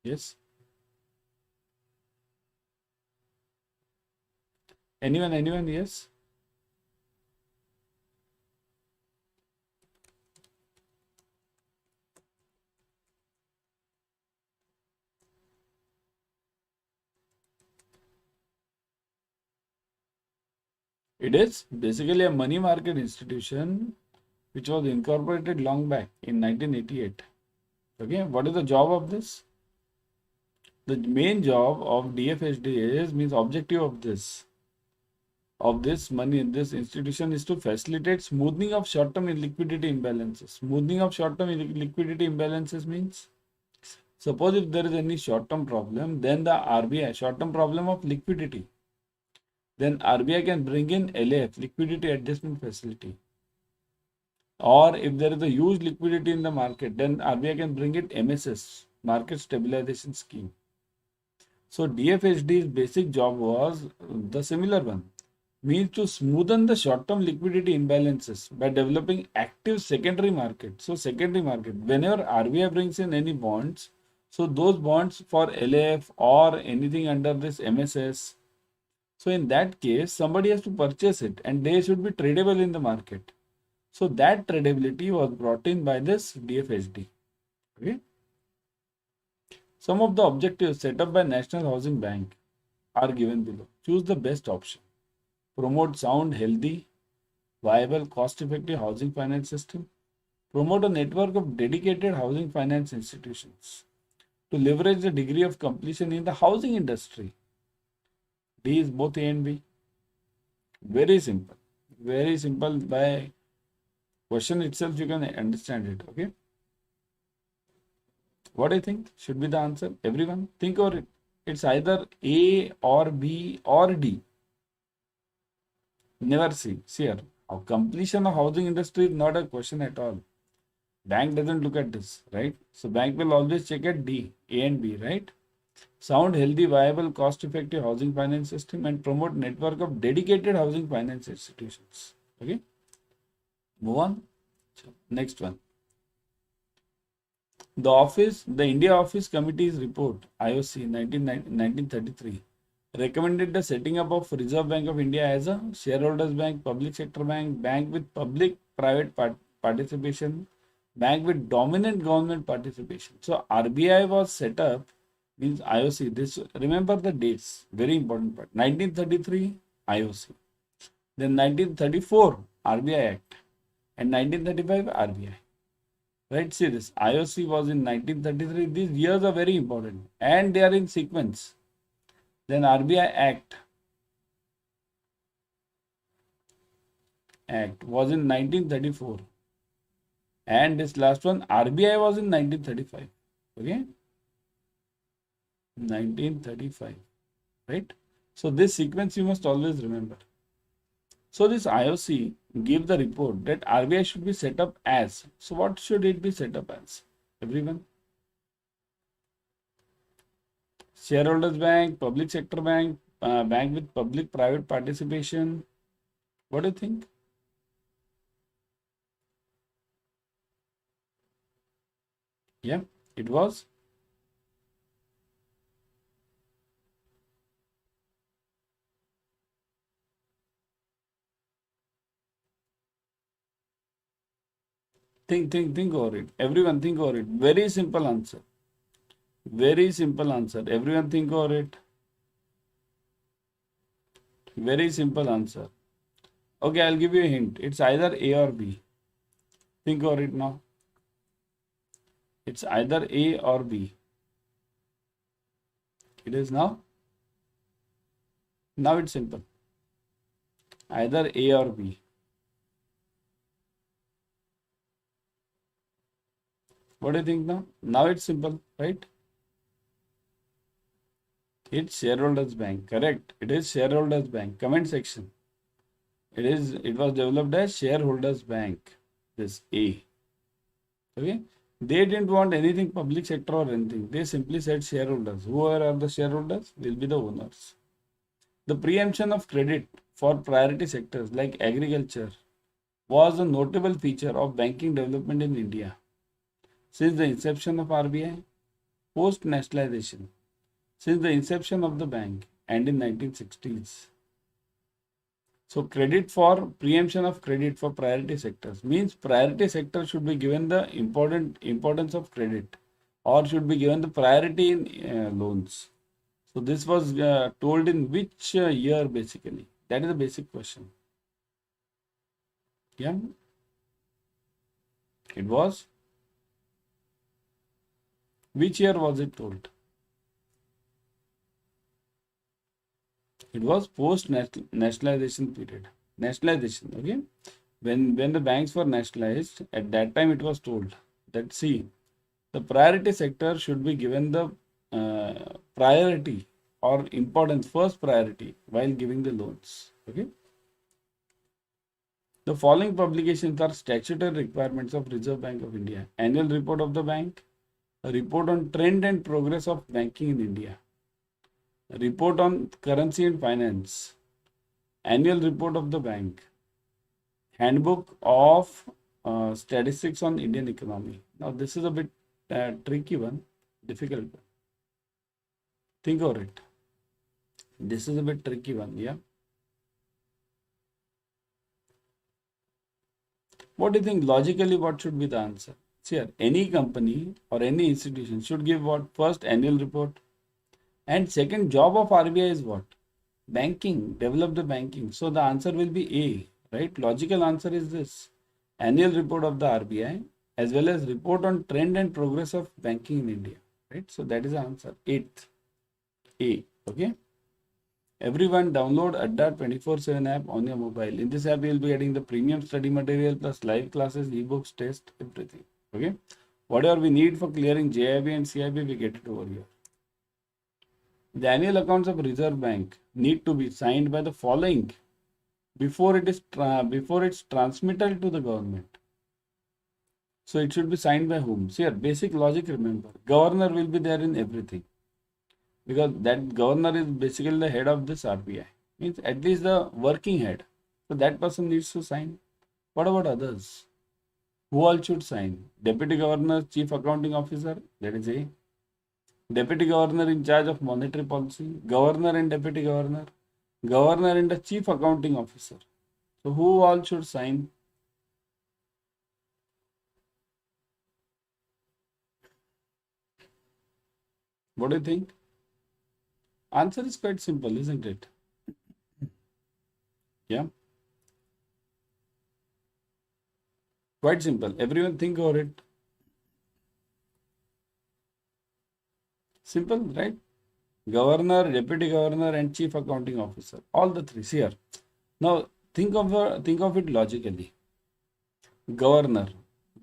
Yes. Anyone? Yes. It is basically a money market institution which was incorporated long back in 1988. Okay, what is the job of this? The main job of DFHD means objective of this money in this institution is to facilitate smoothing of short-term liquidity imbalances. Smoothing of short-term liquidity imbalances means, suppose if there is any short-term problem, then the RBI, short-term problem of liquidity, then RBI can bring in LAF, liquidity adjustment facility. Or if there is a huge liquidity in the market, then RBI can bring it MSS, market stabilization scheme. So DFHD's basic job was the similar one, means to smoothen the short-term liquidity imbalances by developing active secondary market. So secondary market, whenever RBI brings in any bonds, so those bonds for LAF or anything under this MSS, so in that case, somebody has to purchase it and they should be tradable in the market. So that tradability was brought in by this DFHD. Okay. Some of the objectives set up by National Housing Bank are given below. Choose the best option. Promote sound, healthy, viable, cost-effective housing finance system. Promote a network of dedicated housing finance institutions. To leverage the degree of completion in the housing industry. D is both A and B. Very simple. Very simple. By question itself, you can understand it. Okay. What do you think should be the answer? Everyone, think over it. It's either A or B or D. Never see. See here. Completion of housing industry is not a question at all. Bank doesn't look at this, right? So bank will always check at D, A and B, right? Sound, healthy, viable, cost-effective housing finance system and promote network of dedicated housing finance institutions. Okay. Move on. Next one. The India Office Committee's report, IOC 1933, recommended the setting up of Reserve Bank of India as a shareholders bank, public sector bank, bank with public-private participation, bank with dominant government participation. So RBI was set up, means IOC. This, remember the dates, very important part. 1933 IOC, then 1934 RBI Act, and 1935 RBI. Right, see this. IOC was in 1933. These years are very important and they are in sequence. Then RBI Act was in 1934. And this last one, RBI, was in 1935. Okay. 1935. Right. So this sequence you must always remember. So this IOC gave the report that RBI should be set up as. So what should it be set up as? Everyone? Shareholders bank, public sector bank, bank with public-private participation. What do you think? Yeah, it was. Think over it. Everyone think over it. Very simple answer. Very simple answer. Everyone think over it. Very simple answer. Okay, I'll give you a hint. It's either A or B. Think over it now. It's either A or B. It is now. Now it's simple. Either A or B. What do you think now? Now it's simple, right? It's shareholders bank. Correct. It is shareholders bank. Comment section. It was developed as shareholders bank. This A. Okay. They didn't want anything public sector or anything. They simply said shareholders. Whoever are the shareholders will be the owners. The preemption of credit for priority sectors like agriculture was a notable feature of banking development in India since the inception of RBI, post nationalization, since the inception of the bank, and in 1960s. So preemption of credit for priority sectors means priority sector should be given the importance of credit or should be given the priority in loans. So this was told in which year basically? That is the basic question. Yeah. It was. Which year was it told? It was post nationalization period. Nationalization, okay? When the banks were nationalized, at that time it was told that see, the priority sector should be given the priority or importance, first priority while giving the loans. Okay. The following publications are statutory requirements of Reserve Bank of India. Annual report of the bank, a report on trend and progress of banking in India, a report on currency and finance, annual report of the bank, handbook of statistics on Indian economy. Now this is a bit tricky one, difficult one. Think over it. This is a bit tricky one, yeah. What do you think logically what should be the answer? See here, any company or any institution should give what? First annual report. And second job of RBI is what? Banking, develop the banking. So the answer will be A, right? Logical answer is this. Annual report of the RBI as well as report on trend and progress of banking in India, right? So that is the answer. 8th. A, okay? Everyone download Adda 24/7 app on your mobile. In this app, you will be getting the premium study material plus live classes, ebooks, test, everything. Okay. Whatever we need for clearing JIB and CIB, we get it over here. The annual accounts of Reserve Bank need to be signed by the following before it's transmitted to the government. So it should be signed by whom? See here, basic logic, remember. Governor will be there in everything. Because that governor is basically the head of this RBI. Means at least the working head. So that person needs to sign. What about others? Who all should sign? Deputy Governor, Chief Accounting Officer, that is A. Deputy Governor in charge of monetary policy, Governor and Deputy Governor, Governor and the Chief Accounting Officer. So who all should sign? What do you think? Answer is quite simple, isn't it? Yeah. Quite simple. Everyone think over it. Simple, right? Governor, Deputy Governor, and Chief Accounting Officer. All the three. See here. Now think of it logically. Governor.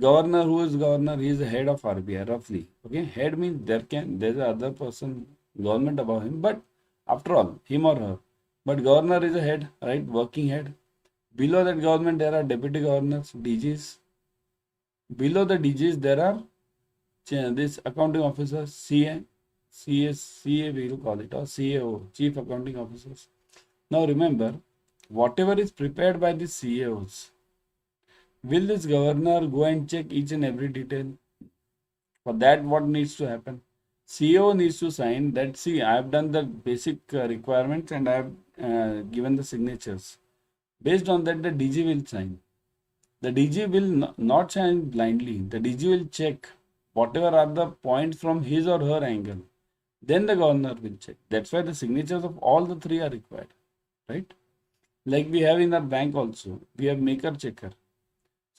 Governor, who is governor? He is the head of RBI, roughly. Okay. Head means there's a other person, government above him, but after all, him or her. But governor is a head, right? Working head. Below that government, there are deputy governors, DGs. Below the DGs, there are this accounting officers, CA, we will call it, or CAO, Chief Accounting Officers. Now remember, whatever is prepared by the CAOs, will this governor go and check each and every detail? For that, what needs to happen? CEO needs to sign that, see, I have done the basic requirements and I have given the signatures. Based on that, the DG will sign. The DG will not shine blindly. The DG will check whatever are the points from his or her angle. Then the governor will check. That's why the signatures of all the three are required, right? Like we have in our bank also, we have maker checker.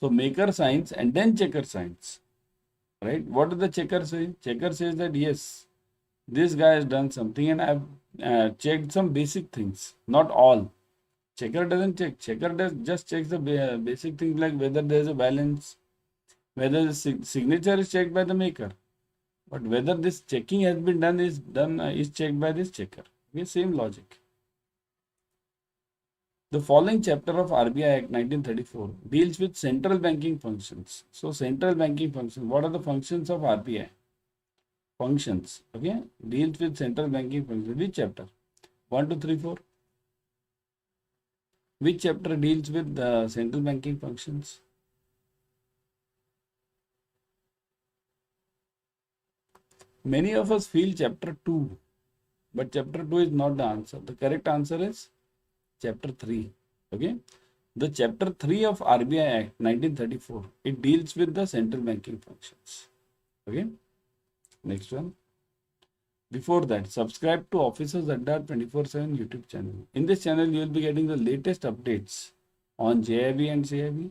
So maker signs and then checker signs, right? What does the checker say? Checker says that yes, this guy has done something and I've checked some basic things, not all. Checker doesn't check. Checker just checks the basic things like whether there is a balance, whether the signature is checked by the maker, but whether this checking has been done is checked by this checker. Okay, same logic. The following chapter of RBI Act 1934 deals with central banking functions. So central banking functions, what are the functions of RBI? Functions, okay, deals with central banking functions. Which chapter? 1, 2, 3, 4. Which chapter deals with the central banking functions? Many of us feel chapter 2, but chapter 2 is not the answer. The correct answer is chapter 3. Okay. The chapter 3 of RBI Act 1934, it deals with the central banking functions. Okay. Next one. Before that, subscribe to Officers Adda 24/7 YouTube channel. In this channel, you will be getting the latest updates on JIB and CIB.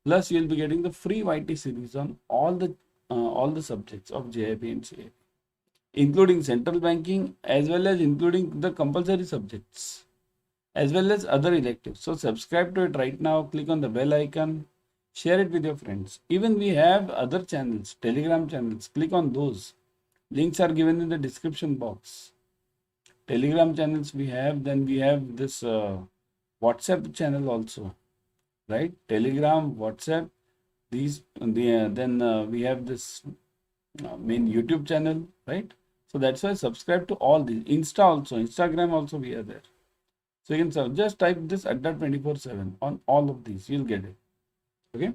Plus, you will be getting the free YT series on all the subjects of JIB and CIB, including central banking as well as including the compulsory subjects as well as other electives. So subscribe to it right now. Click on the bell icon. Share it with your friends. Even we have other channels, Telegram channels. Click on those. Links are given in the description box. Telegram channels we have. Then we have this WhatsApp channel also, right? Telegram, WhatsApp. Then we have this main YouTube channel, right? So that's why subscribe to all these. Insta also, Instagram also we are there. So you can just type this Adda 24/7 on all of these. You'll get it. Okay.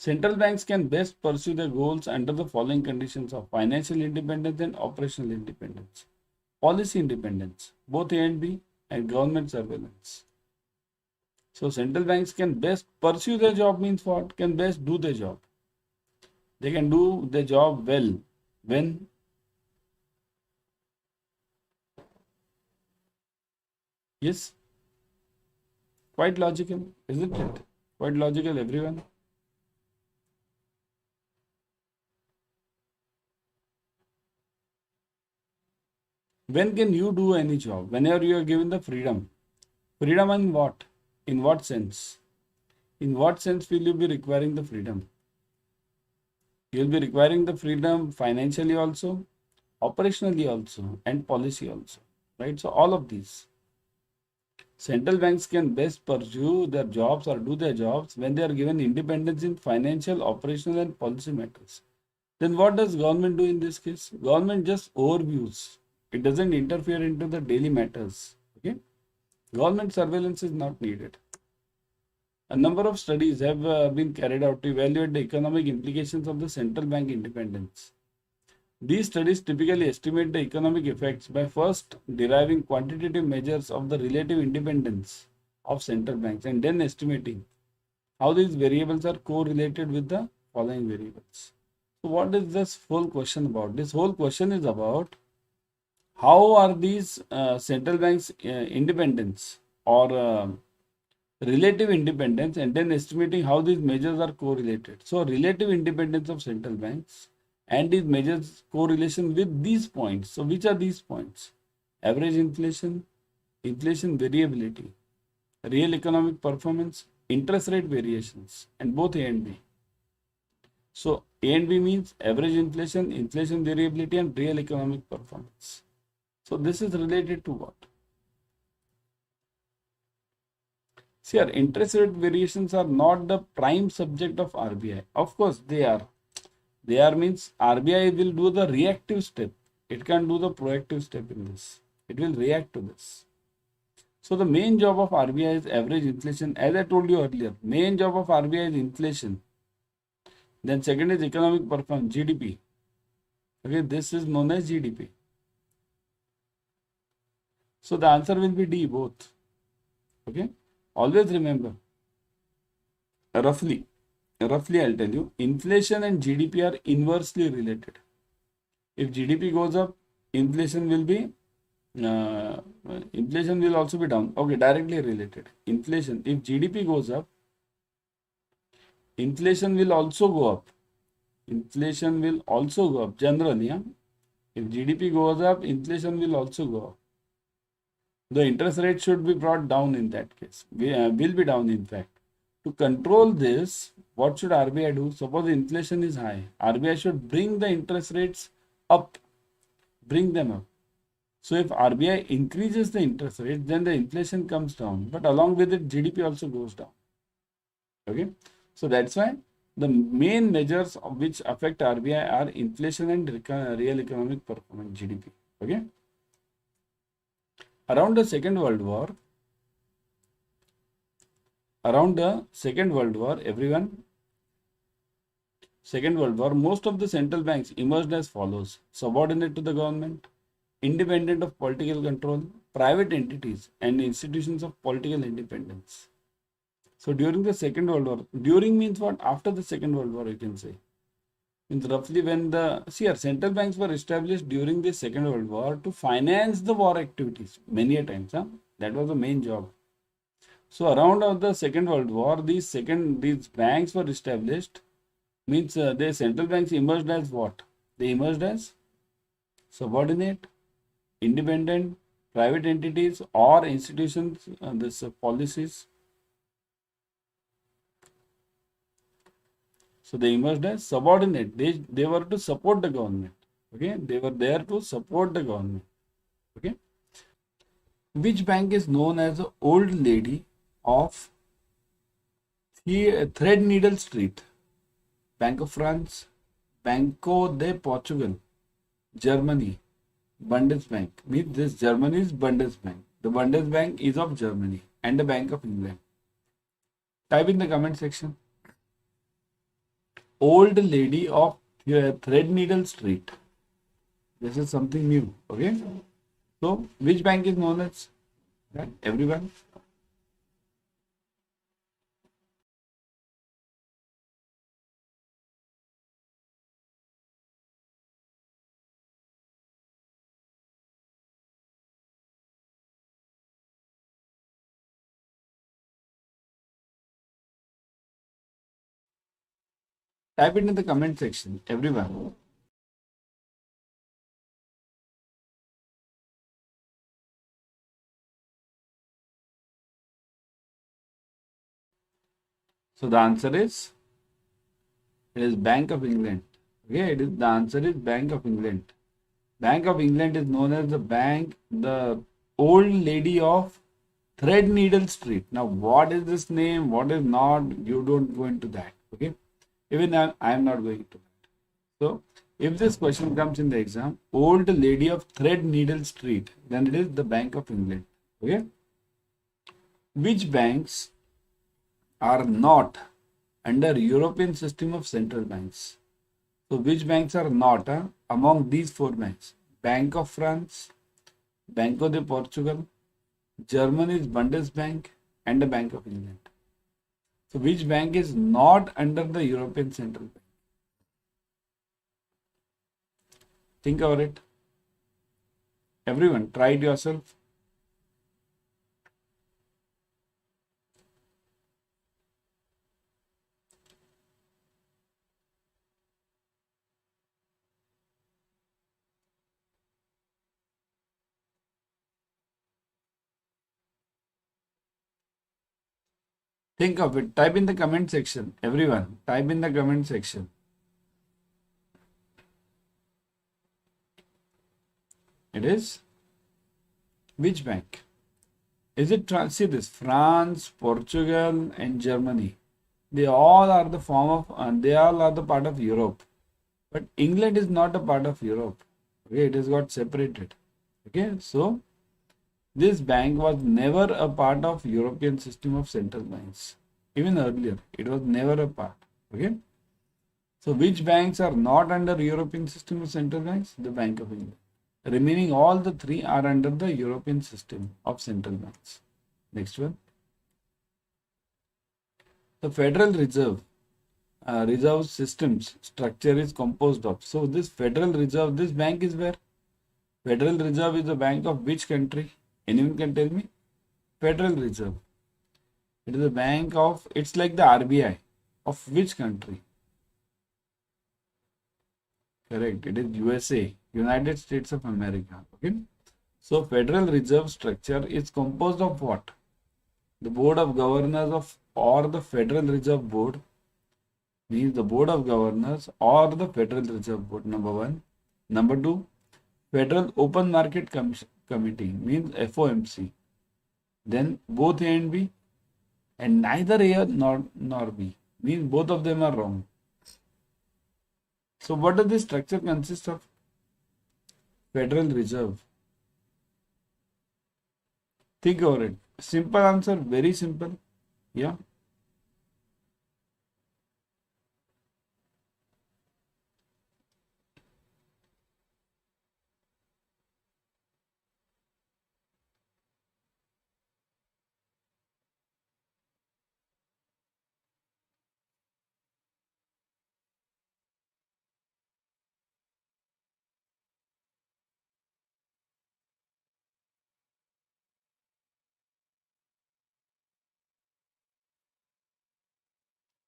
Central banks can best pursue their goals under the following conditions of financial independence and operational independence, policy independence, both A and B, and government surveillance. So central banks can best pursue their job means what? Can best do their job. They can do their job well when yes, quite logical, isn't it? Quite logical, everyone. When can you do any job? Whenever you are given the freedom. Freedom in what? In what sense? In what sense will you be requiring the freedom? You will be requiring the freedom financially also, operationally also, and policy also, right? So all of these. Central banks can best pursue their jobs or do their jobs when they are given independence in financial, operational, and policy matters. Then what does government do in this case? Government just overviews. It doesn't interfere into the daily matters. Okay. Government surveillance is not needed. A number of studies have been carried out to evaluate the economic implications of the central bank independence. These studies typically estimate the economic effects by first deriving quantitative measures of the relative independence of central banks and then estimating how these variables are correlated with the following variables. So what is this whole question about? This whole question is about how are these central banks independence or relative independence and then estimating how these measures are correlated. So relative independence of central banks and these measures correlation with these points. So which are these points? Average inflation, inflation variability, real economic performance, interest rate variations, and both A and B. So A and B means average inflation, inflation variability, and real economic performance. So this is related to what? See, our interest rate variations are not the prime subject of RBI. Of course, they are. They are means RBI will do the reactive step. It can do the proactive step in this. It will react to this. So the main job of RBI is average inflation. As I told you earlier, main job of RBI is inflation. Then second is economic performance, GDP. Okay, this is known as GDP. So the answer will be D, both. Okay, always remember. roughly I'll tell you, inflation and GDP are inversely related. If GDP goes up, inflation will be uh, inflation will also be down. Okay, directly related. Inflation, if GDP goes up, inflation will also go up. Inflation will also go up generally. Yeah? If GDP goes up, inflation will also go up. The interest rate should be brought down in that case. Will be down in fact. To control this, what should RBI do? Suppose inflation is high. RBI should bring the interest rates up. Bring them up. So if RBI increases the interest rate, then the inflation comes down. But along with it, GDP also goes down. Okay. So that's why the main measures of which affect RBI are inflation and real economic performance, GDP. Okay. Around the Second World War, everyone, Second World War, most of the central banks emerged as follows: subordinate to the government, independent of political control, private entities, and institutions of political independence. So during the Second World War, during means what? After the Second World War, you can say. Means roughly when central banks were established during the Second World War to finance the war activities many a times. That was the main job. So around of the Second World War, these banks were established. Means the central banks emerged as what? They emerged as subordinate, independent, private entities or institutions, policies. So they emerged as subordinate. They were to support the government. Okay, they were there to support the government. Okay. Which bank is known as the old lady of the Threadneedle Street? Bank of France, Banco de Portugal, Germany, Bundesbank. Means this Germany is Bundesbank. The Bundesbank is of Germany and the Bank of England. Type in the comment section. Old lady of Threadneedle Street. This is something new. Okay. So which bank is known as that? Everyone. Type it in the comment section. Everyone. So the answer is, it is Bank of England. Okay, the answer is Bank of England. Bank of England is known as the old lady of Threadneedle Street. Now, what is this name? What is not? You don't go into that. Okay, even I am not going to that. So, if this question comes in the exam, old lady of Threadneedle Street, then it is the Bank of England. Okay, which banks are not under European system of central banks? So which banks are not among these four banks? Bank of France, Banco de Portugal, Germany's Bundesbank, and the Bank of England. So which bank is not under the European Central Bank? Think about it. Everyone, try it yourself. Think of it. Type in the comment section. Everyone, type in the comment section. It is which bank? Is it, see this, France, Portugal, and Germany? They all are the form of, they all are the part of Europe. But England is not a part of Europe. Okay, it has got separated. Okay, so this bank was never a part of European system of central banks. Even earlier, it was never a part. Okay. So which banks are not under European system of central banks? The Bank of England. Remaining all the three are under the European system of central banks. Next one. The Federal Reserve reserve systems structure is composed of. So this Federal Reserve, this bank is where? Federal Reserve is the bank of which country? Anyone can tell me? Federal Reserve. It is a bank of, it's like the RBI of which country? Correct. It is USA, United States of America. Okay. So Federal Reserve structure is composed of what? The Board of Governors of or the Federal Reserve Board means the Board of Governors or the Federal Reserve Board, number one. Number two, Federal Open Market Committee means FOMC. Then both A and B, and neither A nor B means both of them are wrong. So what does this structure consist of? Federal Reserve. Think over it. Simple answer, very simple. Yeah.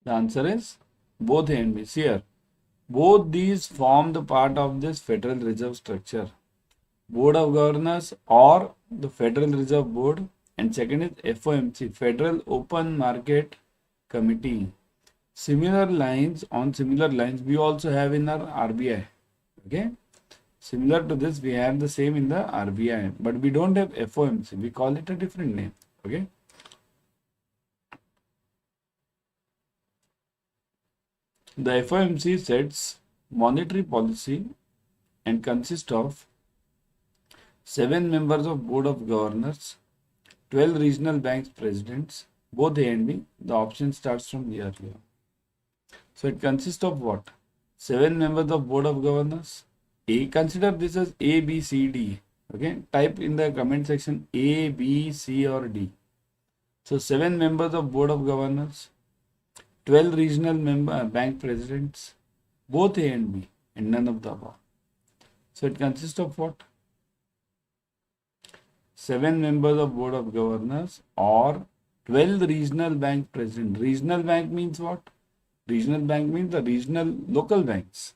The answer is both A and B. See here. Both these form the part of this Federal Reserve structure. Board of Governors or the Federal Reserve Board, and second is FOMC, Federal Open Market Committee. Similar lines we also have in our RBI. Okay. Similar to this, we have the same in the RBI, but we don't have FOMC. We call it a different name. Okay. The FOMC sets monetary policy and consists of 7 members of Board of Governors, 12 regional banks presidents, both A and B. The option starts from here. So it consists of what? 7 members of Board of Governors. A, consider this as A, B, C, D. Okay, type in the comment section A, B, C or D. So 7 members of Board of Governors, 12 regional bank presidents, both A and B, and none of the above. So it consists of what? 7 members of Board of Governors or 12 regional bank presidents. Regional bank means what? Regional bank means the regional local banks.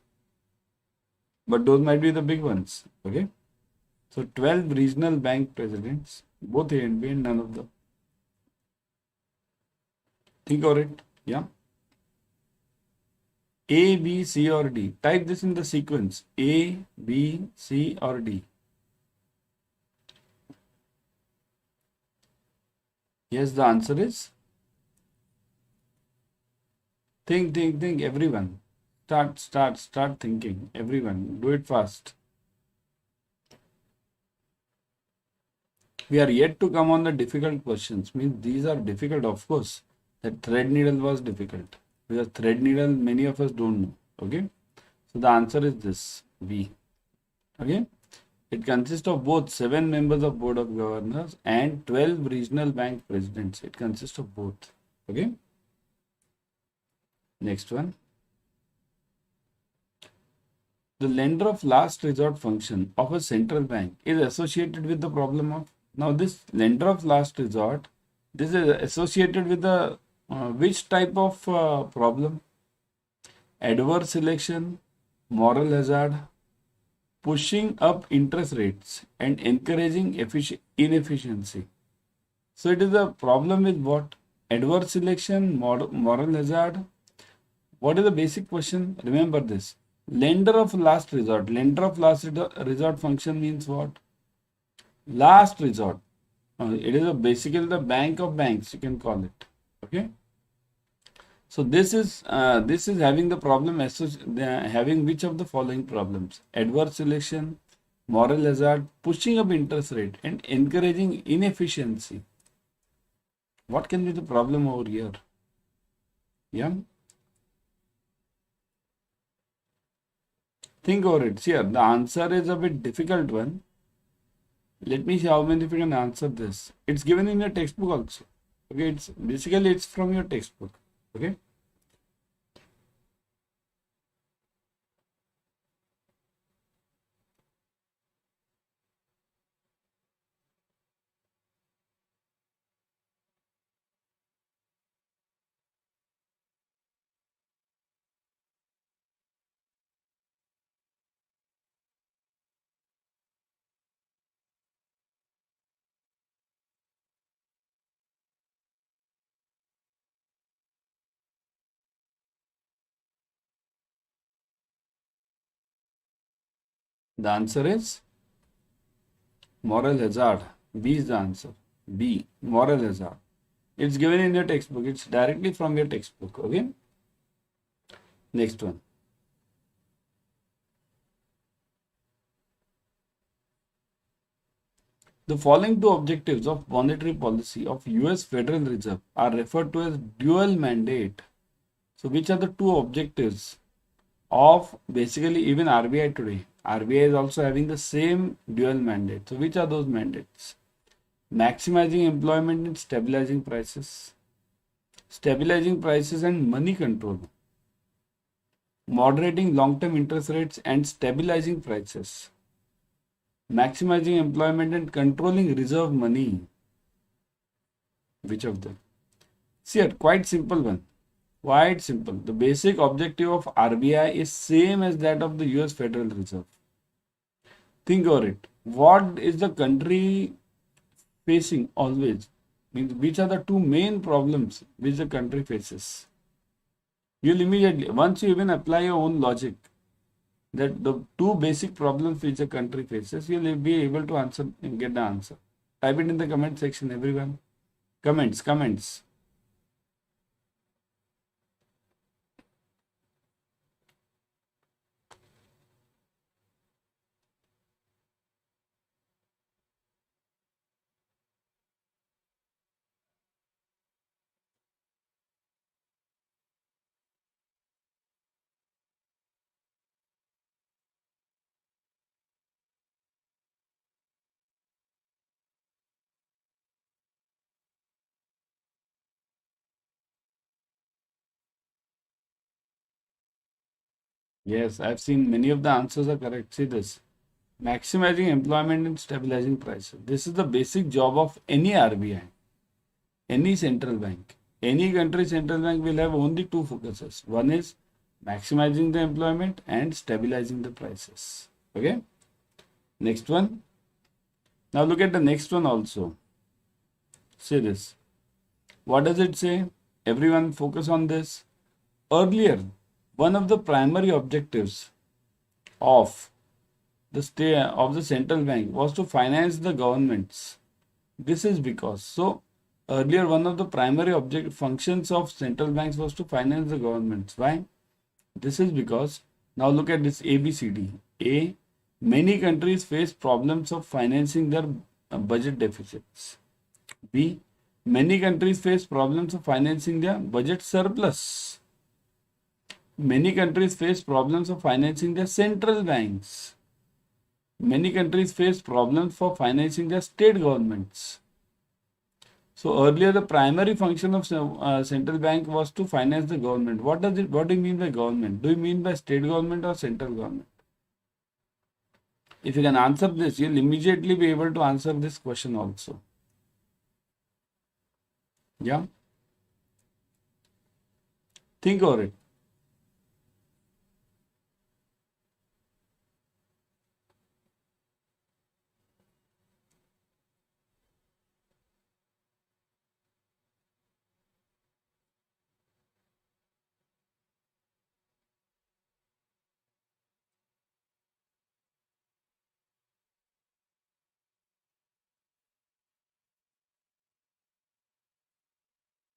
But those might be the big ones. Okay. So 12 regional bank presidents, both A and B, and none of them. Think of it. Yeah. A, B, C or D. Type this in the sequence. A, B, C or D. Yes, the answer is. Think, everyone. Start thinking. Everyone, do it fast. We are yet to come on the difficult questions. Means these are difficult, of course. That thread needle was difficult. Because thread needle, many of us don't know. Okay. So the answer is this, B. Okay. It consists of both 7 members of Board of Governors and 12 regional bank presidents. It consists of both. Okay. Next one. The lender of last resort function of a central bank is associated with the problem of. Now this lender of last resort, this is associated with the which type of problem? Adverse selection, moral hazard, pushing up interest rates and encouraging inefficiency. So it is a problem with what? Adverse selection, moral hazard. What is the basic question? Remember this. Lender of last resort. Lender of last resort function means what? Last resort. It is basically the bank of banks, you can call it. Okay. So this is having the problem having which of the following problems? Adverse selection, moral hazard, pushing up interest rate, and encouraging inefficiency. What can be the problem over here? Yeah. Think over it. See here, the answer is a bit difficult one. Let me see how many of you can answer this. It's given in your textbook also. Okay, it's from your textbook. Okay. The answer is moral hazard. B is the answer. B, moral hazard. It's given in your textbook. It's directly from your textbook. Okay. Next one. The following two objectives of monetary policy of US Federal Reserve are referred to as dual mandate. So which are the two objectives of basically even RBI today? RBI is also having the same dual mandate. So which are those mandates? Maximizing employment and stabilizing prices. Stabilizing prices and money control. Moderating long-term interest rates and stabilizing prices. Maximizing employment and controlling reserve money. Which of them? See, a quite simple one. Quite simple. The basic objective of RBI is same as that of the US Federal Reserve. Think over it. What is the country facing always? Means which are the two main problems which the country faces? You'll immediately, once you even apply your own logic, that the two basic problems which the country faces, you'll be able to answer and get the answer. Type it in the comment section, everyone. Comments. Yes, I've seen many of the answers are correct. See this. Maximizing employment and stabilizing prices. This is the basic job of any RBI, any central bank. Any country central bank will have only two focuses. One is maximizing the employment and stabilizing the prices. Okay. Next one. Now look at the next one also. See this. What does it say? Everyone focus on this. Earlier, one of the primary objectives of the central bank was to finance the governments. This is because earlier one of the primary functions of central banks was to finance the governments. Why? This is because now look at this ABCD. A, many countries face problems of financing their budget deficits. B, many countries face problems of financing their budget surplus. Many countries face problems of financing their central banks. Many countries face problems for financing their state governments. So earlier the primary function of central bank was to finance the government. What do you mean by government? Do you mean by state government or central government? If you can answer this, you'll immediately be able to answer this question also. Yeah? Think over it.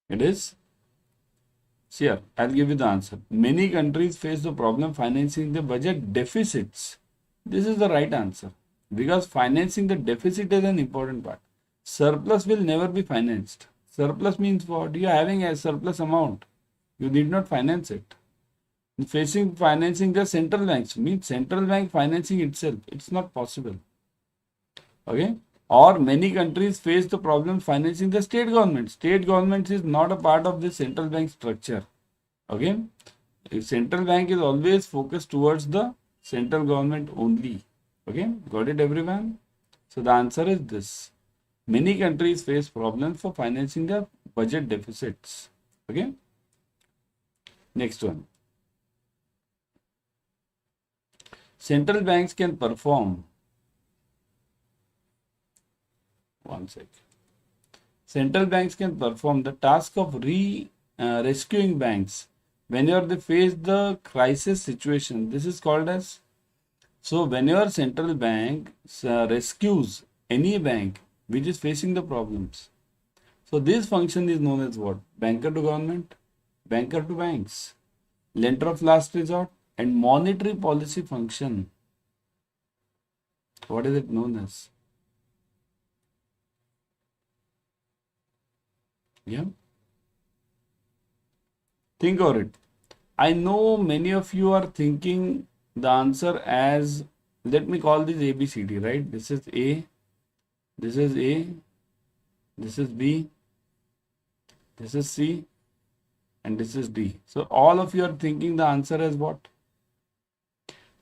It is? Here, I'll give you the answer. Many countries face the problem financing the budget deficits. This is the right answer. Because financing the deficit is an important part. Surplus will never be financed. Surplus means what? You are having a surplus amount. You need not finance it. Financing the central banks means central bank financing itself. It's not possible. Okay? Or many countries face the problem financing the state government. State government is not a part of the central bank structure. Okay, central bank is always focused towards the central government only. Okay, got it everyone? So the answer is this. Many countries face problems for financing their budget deficits. Okay, next one. Central banks can perform. One sec. Central banks can perform the task of rescuing banks whenever they face the crisis situation. This is called as, so whenever central bank rescues any bank which is facing the problems. So this function is known as what? Banker to government, banker to banks, lender of last resort, and monetary policy function. What is it known as? Yeah. Think of it. I know many of you are thinking the answer as, let me call this ABCD, right? This is A, this is A, this is B, this is C, and this is D. So all of you are thinking the answer as what?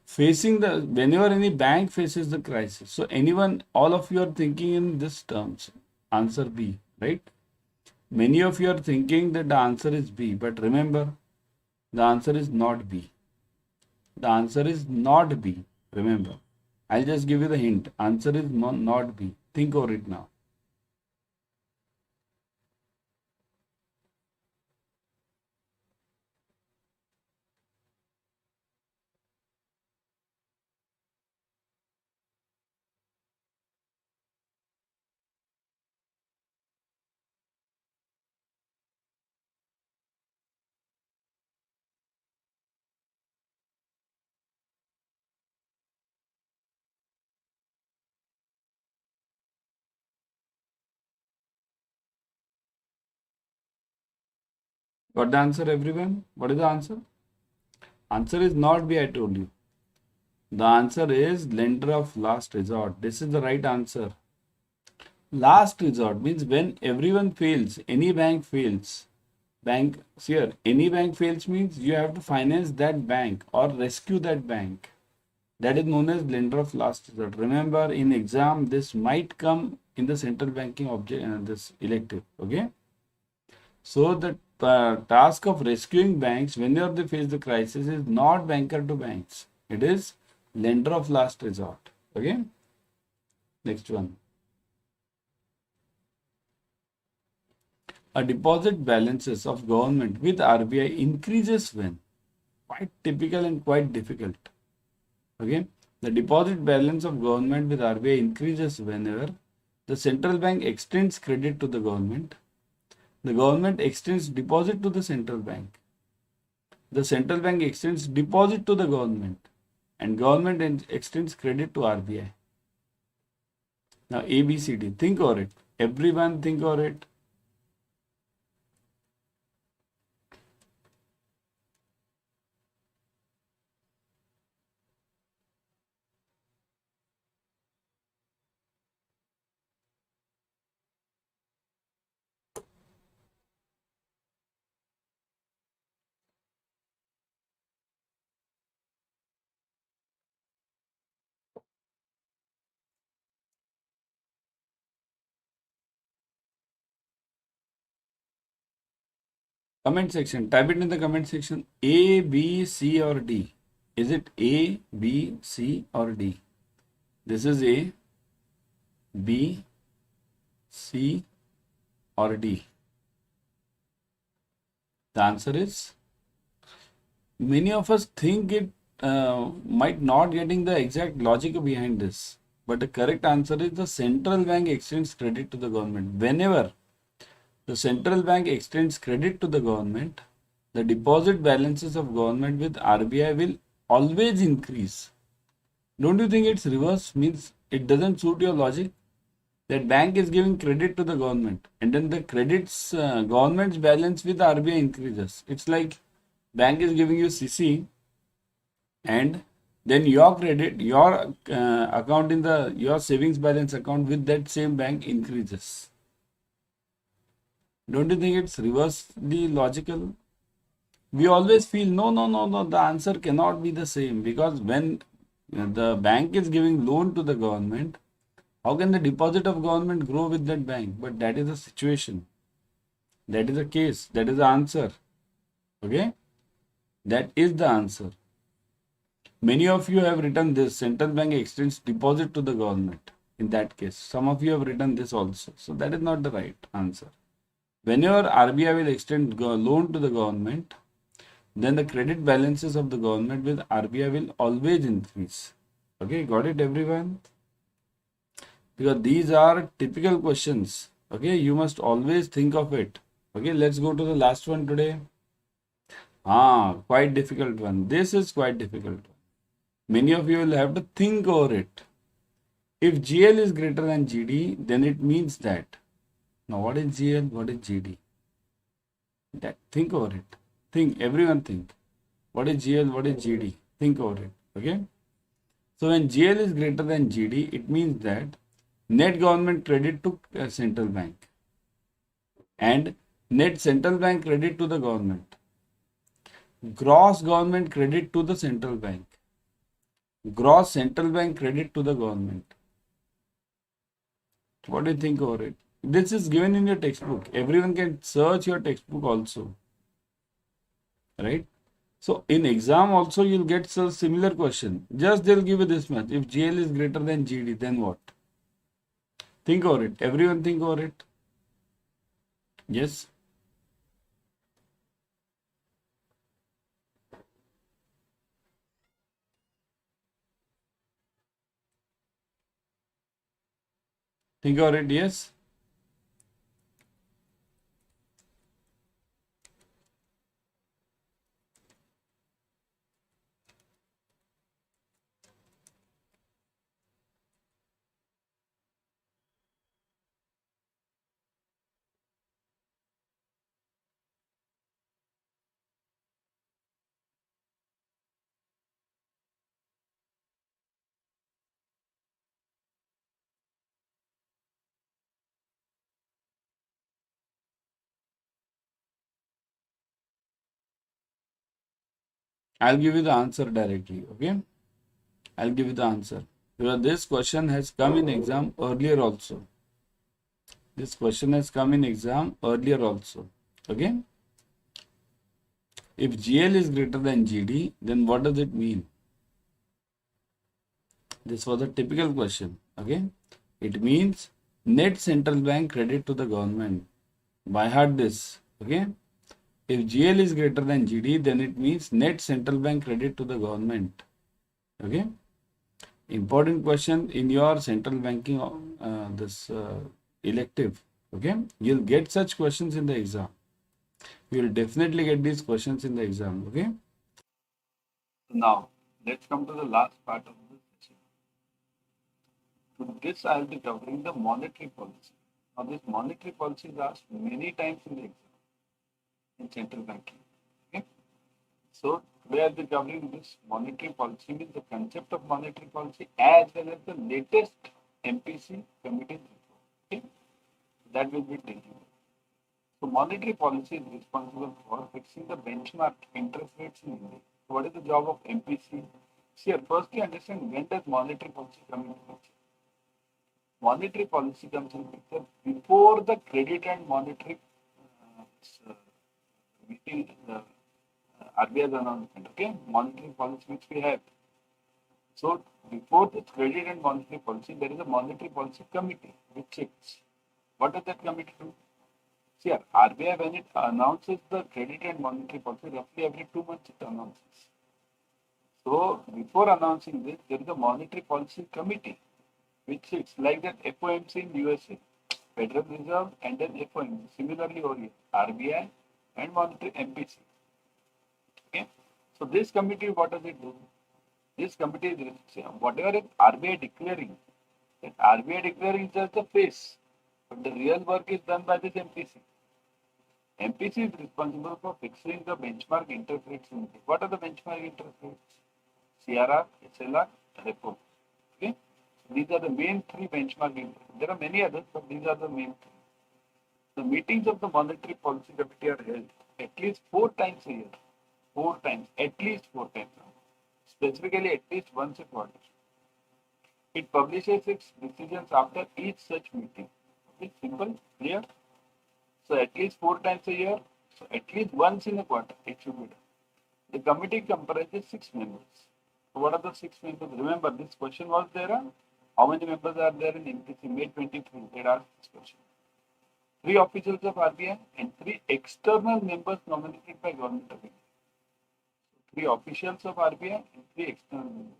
Facing the, whenever any bank faces the crisis. So anyone, all of you are thinking in this terms. Answer B, right? Many of you are thinking that the answer is B, but remember, the answer is not B. The answer is not B. Remember, I'll just give you the hint. Answer is not B. Think over it now. Got the answer, everyone? What is the answer? Answer is not B, I told you. The answer is lender of last resort. This is the right answer. Last resort means when everyone fails, any bank fails. Bank, here, any bank fails means you have to finance that bank or rescue that bank. That is known as lender of last resort. Remember, in exam, this might come in the central banking object, this elective. Okay. So the task of rescuing banks whenever they face the crisis is not banker to banks. It is lender of last resort. Okay. Next one. A deposit balances of government with RBI increases when? Quite typical and quite difficult. Okay. The deposit balance of government with RBI increases whenever the central bank extends credit to the government. The government extends deposit to the central bank. The central bank extends deposit to the government. And government extends credit to RBI. Now ABCD, think over it. Everyone think over it. Comment section. Type it in the comment section. A, B, C or D. Is it A, B, C or D? This is A, B, C or D. The answer is, many of us think it might not getting the exact logic behind this. But the correct answer is the central bank extends credit to the government. Whenever the central bank extends credit to the government, the deposit balances of government with RBI will always increase. Don't you think it's reverse? Means it doesn't suit your logic? That bank is giving credit to the government and then the credits government's balance with RBI increases. It's like bank is giving you CC and then your credit, your account in your savings balance account with that same bank increases. Don't you think it's reversely logical? we always feel no, the answer cannot be the same, because when the bank is giving loan to the government, how can the deposit of government grow with that bank? But that is the situation. That is the case. That is the answer. Okay? That is the answer. Many of you have written this: central bank extends deposit to the government. In that case, some of you have written this also. So that is not the right answer. Whenever RBI will extend loan to the government, then the credit balances of the government with RBI will always increase. Okay, got it everyone? Because these are typical questions. Okay, you must always think of it. Okay, let's go to the last one today. Quite difficult one. This is quite difficult. Many of you will have to think over it. If GL is greater than GD, then it means that. Now, what is GL? What is GD? That, think over it. Think, everyone think. What is GL? What is GD? Think over it. Okay. So when GL is greater than GD, it means that net government credit to central bank and net central bank credit to the government, gross government credit to the central bank, gross central bank credit to the government. What do you think over it? This is given in your textbook. Everyone can search your textbook also, right? So in exam also you'll get a similar question. Just they'll give you this much. If GL is greater than GD, then what? Think over it. Everyone think over it. Yes. Think over it. Yes. I'll give you the answer directly. Okay. I'll give you the answer. Because this question has come in exam earlier also. This question has come in exam earlier also. Okay. If GL is greater than GD, then what does it mean? This was a typical question. Okay. It means net central bank credit to the government. By heart this. Okay. If GL is greater than GD, then it means net central bank credit to the government. Okay. Important question in your central banking elective. Okay. You'll get such questions in the exam. You will definitely get these questions in the exam. Okay. Now, let's come to the last part of this session. To this, I will be covering the monetary policy. Now, this monetary policy is asked many times in the exam in central banking. Okay. So, today I will be covering this monetary policy, means the concept of monetary policy as well as the latest MPC committee report. Okay. That will be taken. So, monetary policy is responsible for fixing the benchmark interest rates in India. So, what is the job of MPC? Here, firstly understand when does monetary policy come into picture. Monetary policy comes in picture before the credit and monetary meeting, RBI's announcement. Okay, monetary policy which we have. So before this credit and monetary policy, there is a monetary policy committee which checks. What does that committee do? See, RBI when it announces the credit and monetary policy, roughly every 2 months it announces. So before announcing this, there is a monetary policy committee which sits like that FOMC in USA, Federal Reserve, and then FOMC. Similarly over here, RBI and monetary MPC. Okay. So this committee, what does it do? This committee is whatever RBI declaring, that RBI declaring is just the face, but the real work is done by this MPC. MPC is responsible for fixing the benchmark interest rates in India. What are the benchmark interest rates? CRR, SLR, repo. Okay. These are the main three benchmark interest. There are many others, but these are the main three. The meetings of the monetary policy committee are held at least 4 times a year. 4 times, at least 4 times, specifically at least once a quarter. It publishes its decisions after each such meeting. Okay, simple, clear? So at least 4 times a year, so at least once in a quarter, it should be done. The committee comprises 6 members. So what are the 6 members? Remember, this question was there. How many members are there in MPC? May 23, they asked this question. 3 officials of RBI and 3 external members nominated by Government of India. 3 officials of RBI and 3 external members.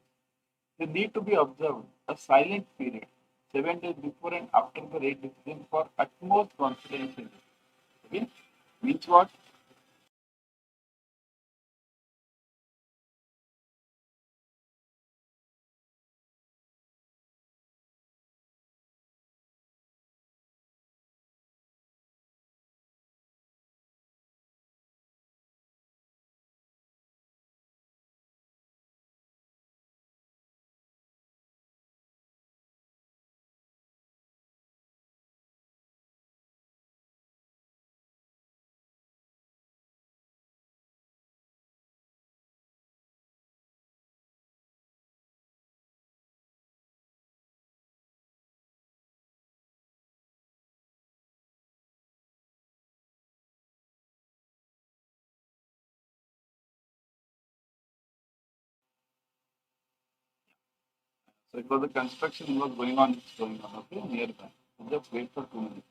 They need to be observed a silent period 7 days before and after the rate decision for utmost confidentiality. Okay? Means what? So it was the construction was going on, okay, nearby. So just wait for 2 minutes.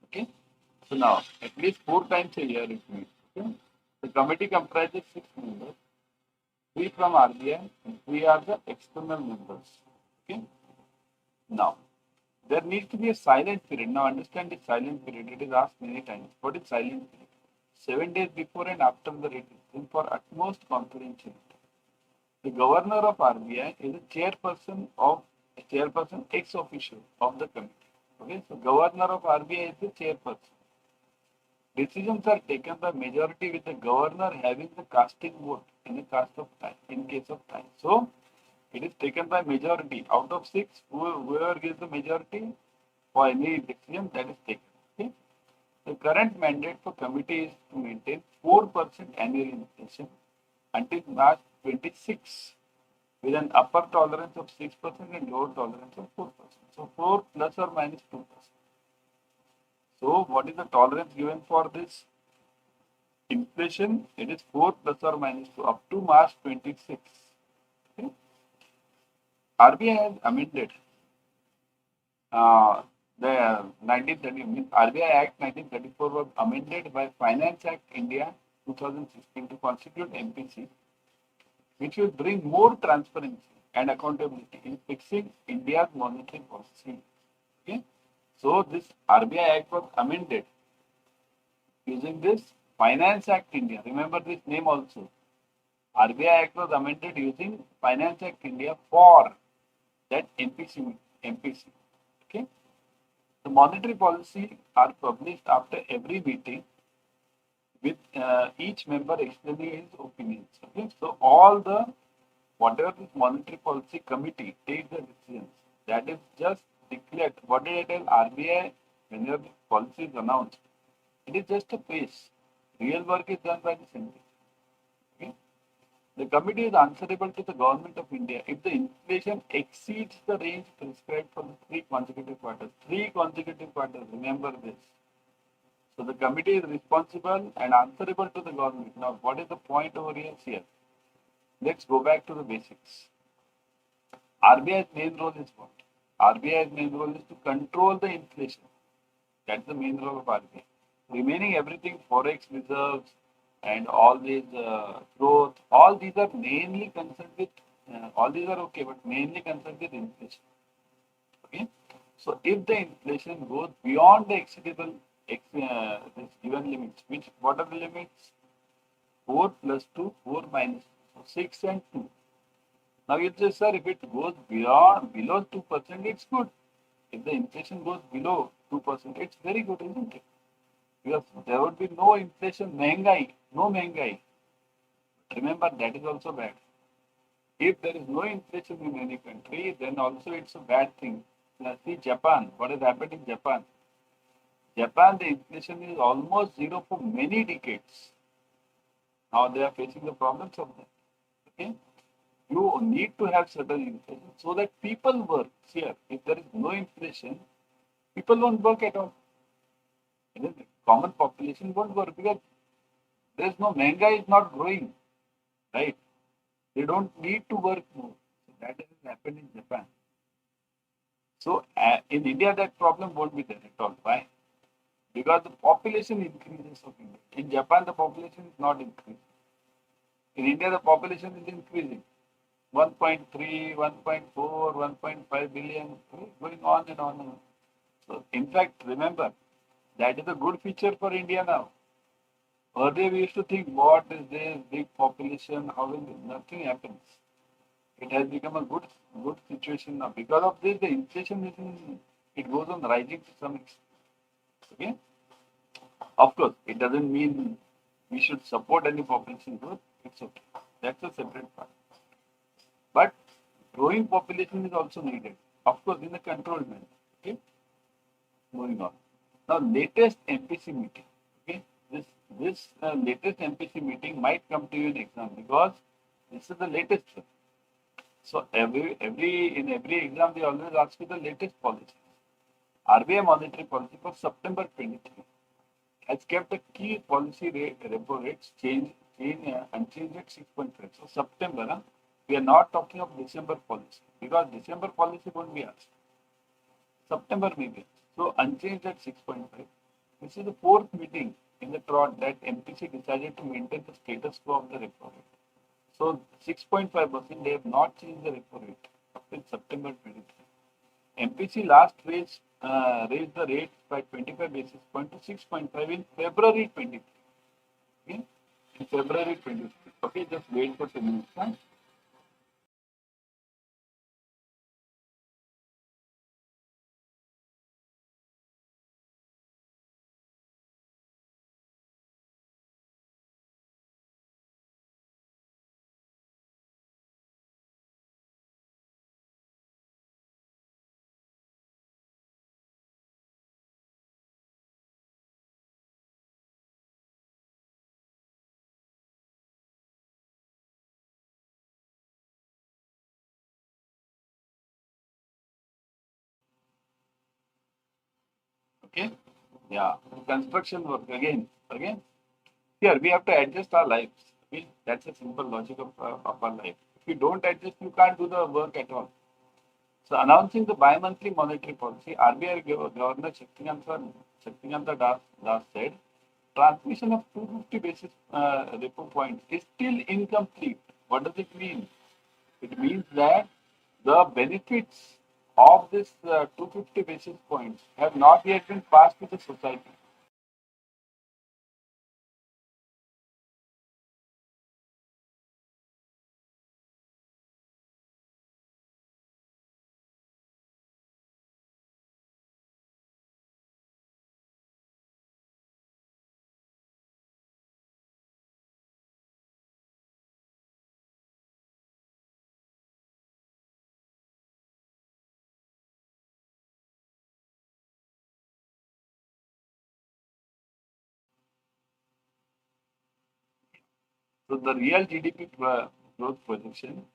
Okay. So now at least 4 times a year it meets. Okay. The committee comprises 6 members, 3 from RBI and 3 are the external members. Okay. Now there needs to be a silent period. Now understand the silent period. It is asked many times. What is silent period? 7 days before and after the rate decision for utmost confidentiality. The governor of RBI is a chairperson ex officio of the committee. Okay, so governor of RBI is the chairperson. Decisions are taken by majority with the governor having the casting vote in case of time. So it is taken by majority. Out of 6, whoever gives the majority for any decision that is taken. Okay? The current mandate for committee is to maintain 4% annual inflation until March 26 with an upper tolerance of 6% and lower tolerance of 4%. So 4 plus or minus 2%. So what is the tolerance given for this inflation? It is 4 plus or minus 2 up to March 26. Okay? RBI has amended the 1930 means RBI Act 1934 was amended by Finance Act India 2016 to constitute MPC, which will bring more transparency and accountability in fixing India's monetary policy. Okay? So this RBI Act was amended using this Finance Act India. Remember this name also. RBI Act was amended using Finance Act India for that MPC. Okay? The monetary policy are published after every meeting with each member explaining his opinions. Okay? So all the whatever this monetary policy committee takes the decisions, that is just declared. What did I tell RBI whenever the policy is announced? It is just a pace. Real work is done by the Assembly. Okay? The committee is answerable to the Government of India if the inflation exceeds the range prescribed for the 3 consecutive quarters. 3 consecutive quarters, remember this. So the committee is responsible and answerable to the government. Now, what is the point over here? Let's go back to the basics. RBI's main role is what? RBI's main role is to control the inflation. That's the main role of RBI. Remaining everything, forex reserves and all these growth, all these are mainly concerned with, all these are okay, but mainly concerned with inflation. Okay? So if the inflation goes beyond the exceedable this given limits, what are the limits? 4 plus 2, 4 minus 2, so 6 and 2. Now you say, sir, if it goes below 2%, it's good. If the inflation goes below 2%, it's very good, isn't it? Because there would be no inflation, mehengai, no mehengai. Remember, that is also bad. If there is no inflation in any country, then also it's a bad thing. Now, see Japan, what has happened in Japan? Japan, the inflation is almost zero for many decades. Now they are facing the problems of that. Okay? You need to have certain inflation so that people work here. If there is no inflation, people won't work at all. Common population won't work because there is no mehengai is not growing, right? They don't need to work more. So that has happened in Japan. So in India, that problem won't be there at all. Why? Because the population increases of India. In Japan, the population is not increasing. In India, the population is increasing. 1.3, 1.4, 1.5 billion, going on and on and on. So, in fact, remember, that is a good feature for India now. Earlier, we used to think, what is this big population? How will nothing happens? It has become a good situation now. Because of this, the inflation is it goes on rising to some extent. Okay? Of course, it doesn't mean we should support any population growth. It's okay. That's a separate part. But growing population is also needed. Of course, in a controlled manner. Okay? Moving on. Now, latest MPC meeting. Okay? This latest MPC meeting might come to you in exam because this is the latest one. So in every exam they always ask you the latest policy. RBI monetary policy for September 23 has kept the key policy rate repo rates unchanged at 6.5. So September, we are not talking of December policy because December policy won't be asked. September maybe. So unchanged at 6.5. This is the fourth meeting in the trot that MPC decided to maintain the status quo of the repo rate. So 6.5%, they have not changed the repo rate up till September 23. MPC last raised the rate by 25 basis points to 6.5 in February 23. Okay? In February 23. Okay, just wait for 2 minutes. Okay? Yeah. Construction work again. Here we have to adjust our lives. Okay? That's a simple logic of our life. If you don't adjust, you can't do the work at all. So announcing the bi-monthly monetary policy, RBI Governor Shaktikanta Das said, transmission of 250 basis repo points is still incomplete. What does it mean? It means that the benefits of this 250 basis points have not yet been passed to the society. So the real GDP growth projection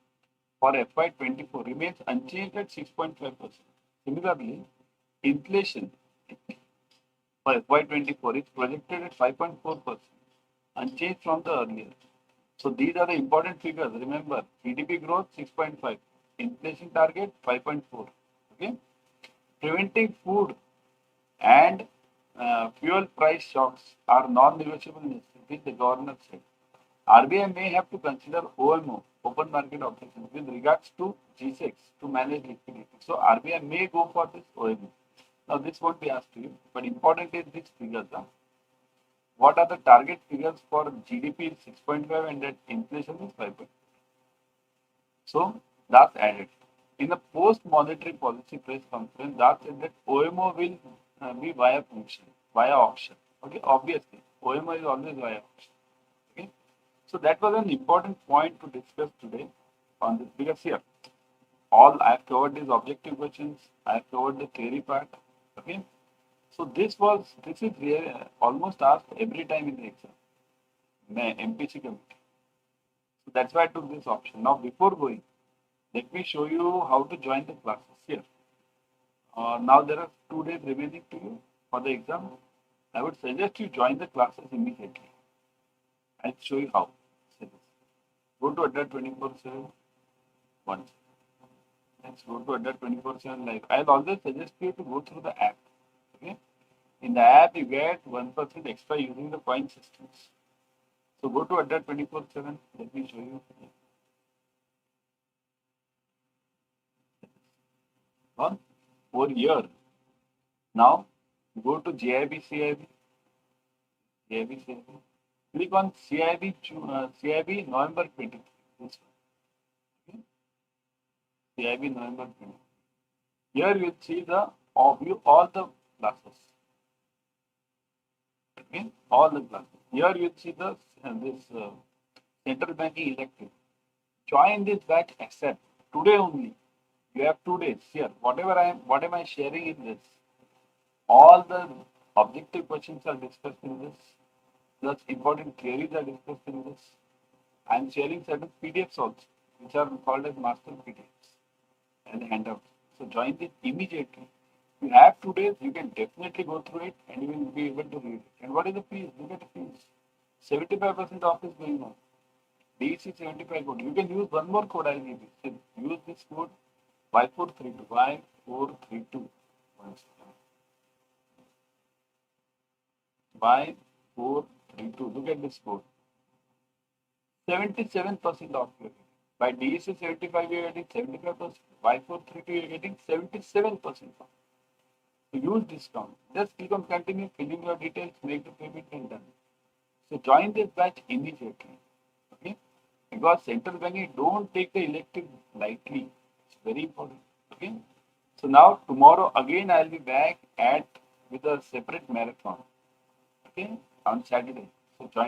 for FY24 remains unchanged at 6.5%. Similarly, inflation for FY24 is projected at 5.4%, unchanged from the earlier. So these are the important figures. Remember, GDP growth 6.5, inflation target 5.4. Okay, preventing food and fuel price shocks are non-negotiable necessities, the governor said. RBI may have to consider OMO, open market operations, with regards to G6 to manage liquidity. So RBI may go for this OMO. Now this won't be asked to you, but important is these figures. What are the target figures for GDP is 6.5 and that inflation is 5.5. So that's added. in a post-monetary policy press conference, that said that OMO will be via function, via auction. Okay, obviously, OMO is always via auction. Okay, so that was an important point to discuss today on this because here, all I have covered is objective questions. I have covered the theory part. Okay, so this is really almost asked every time in the exam, MPC committee. So that's why I took this option. Now, before going, let me show you how to join the classes here. Now there are 2 days remaining to you for the exam. I would suggest you join the classes immediately. I'll show you how. Go to Adda 24/7 once. Let's go to Adda 24/7 live. I'll always suggest you to go through the app. Okay. In the app, you get 1% extra using the coin systems. So go to Adda 24/7. Let me show you. Over here. Now go to CAIIB. Click on CAIIB November 23. This one. CAIIB November 23. Here you will see all the classes. Okay, all the classes. Here you will see this central banking elective. Join this batch except today only. You have 2 days here. What am I sharing in this? All the objective questions are discussed in this. The important theories are discussed in this. I am sharing certain PDFs also, which are called as master PDFs and handouts. So join this immediately. You have 2 days, you can definitely go through it and you will be able to read it. And what is the fees? Look at the fees. 75% off is going on. DC 75 code. You can use one more code I'll give you. So use this code Y432. Y432. Y432. Look at this code. 77% off you are getting. By DEC 75 you are getting 75%. Y432 you are getting 77% off. So use discount. Just click on continue, fill in your details, make the payment and done. So join this batch immediately. Okay? Because central banking don't take the elective lightly. It's very important. Okay? So now tomorrow again I'll be back with a separate marathon. Okay? On Saturday. So join.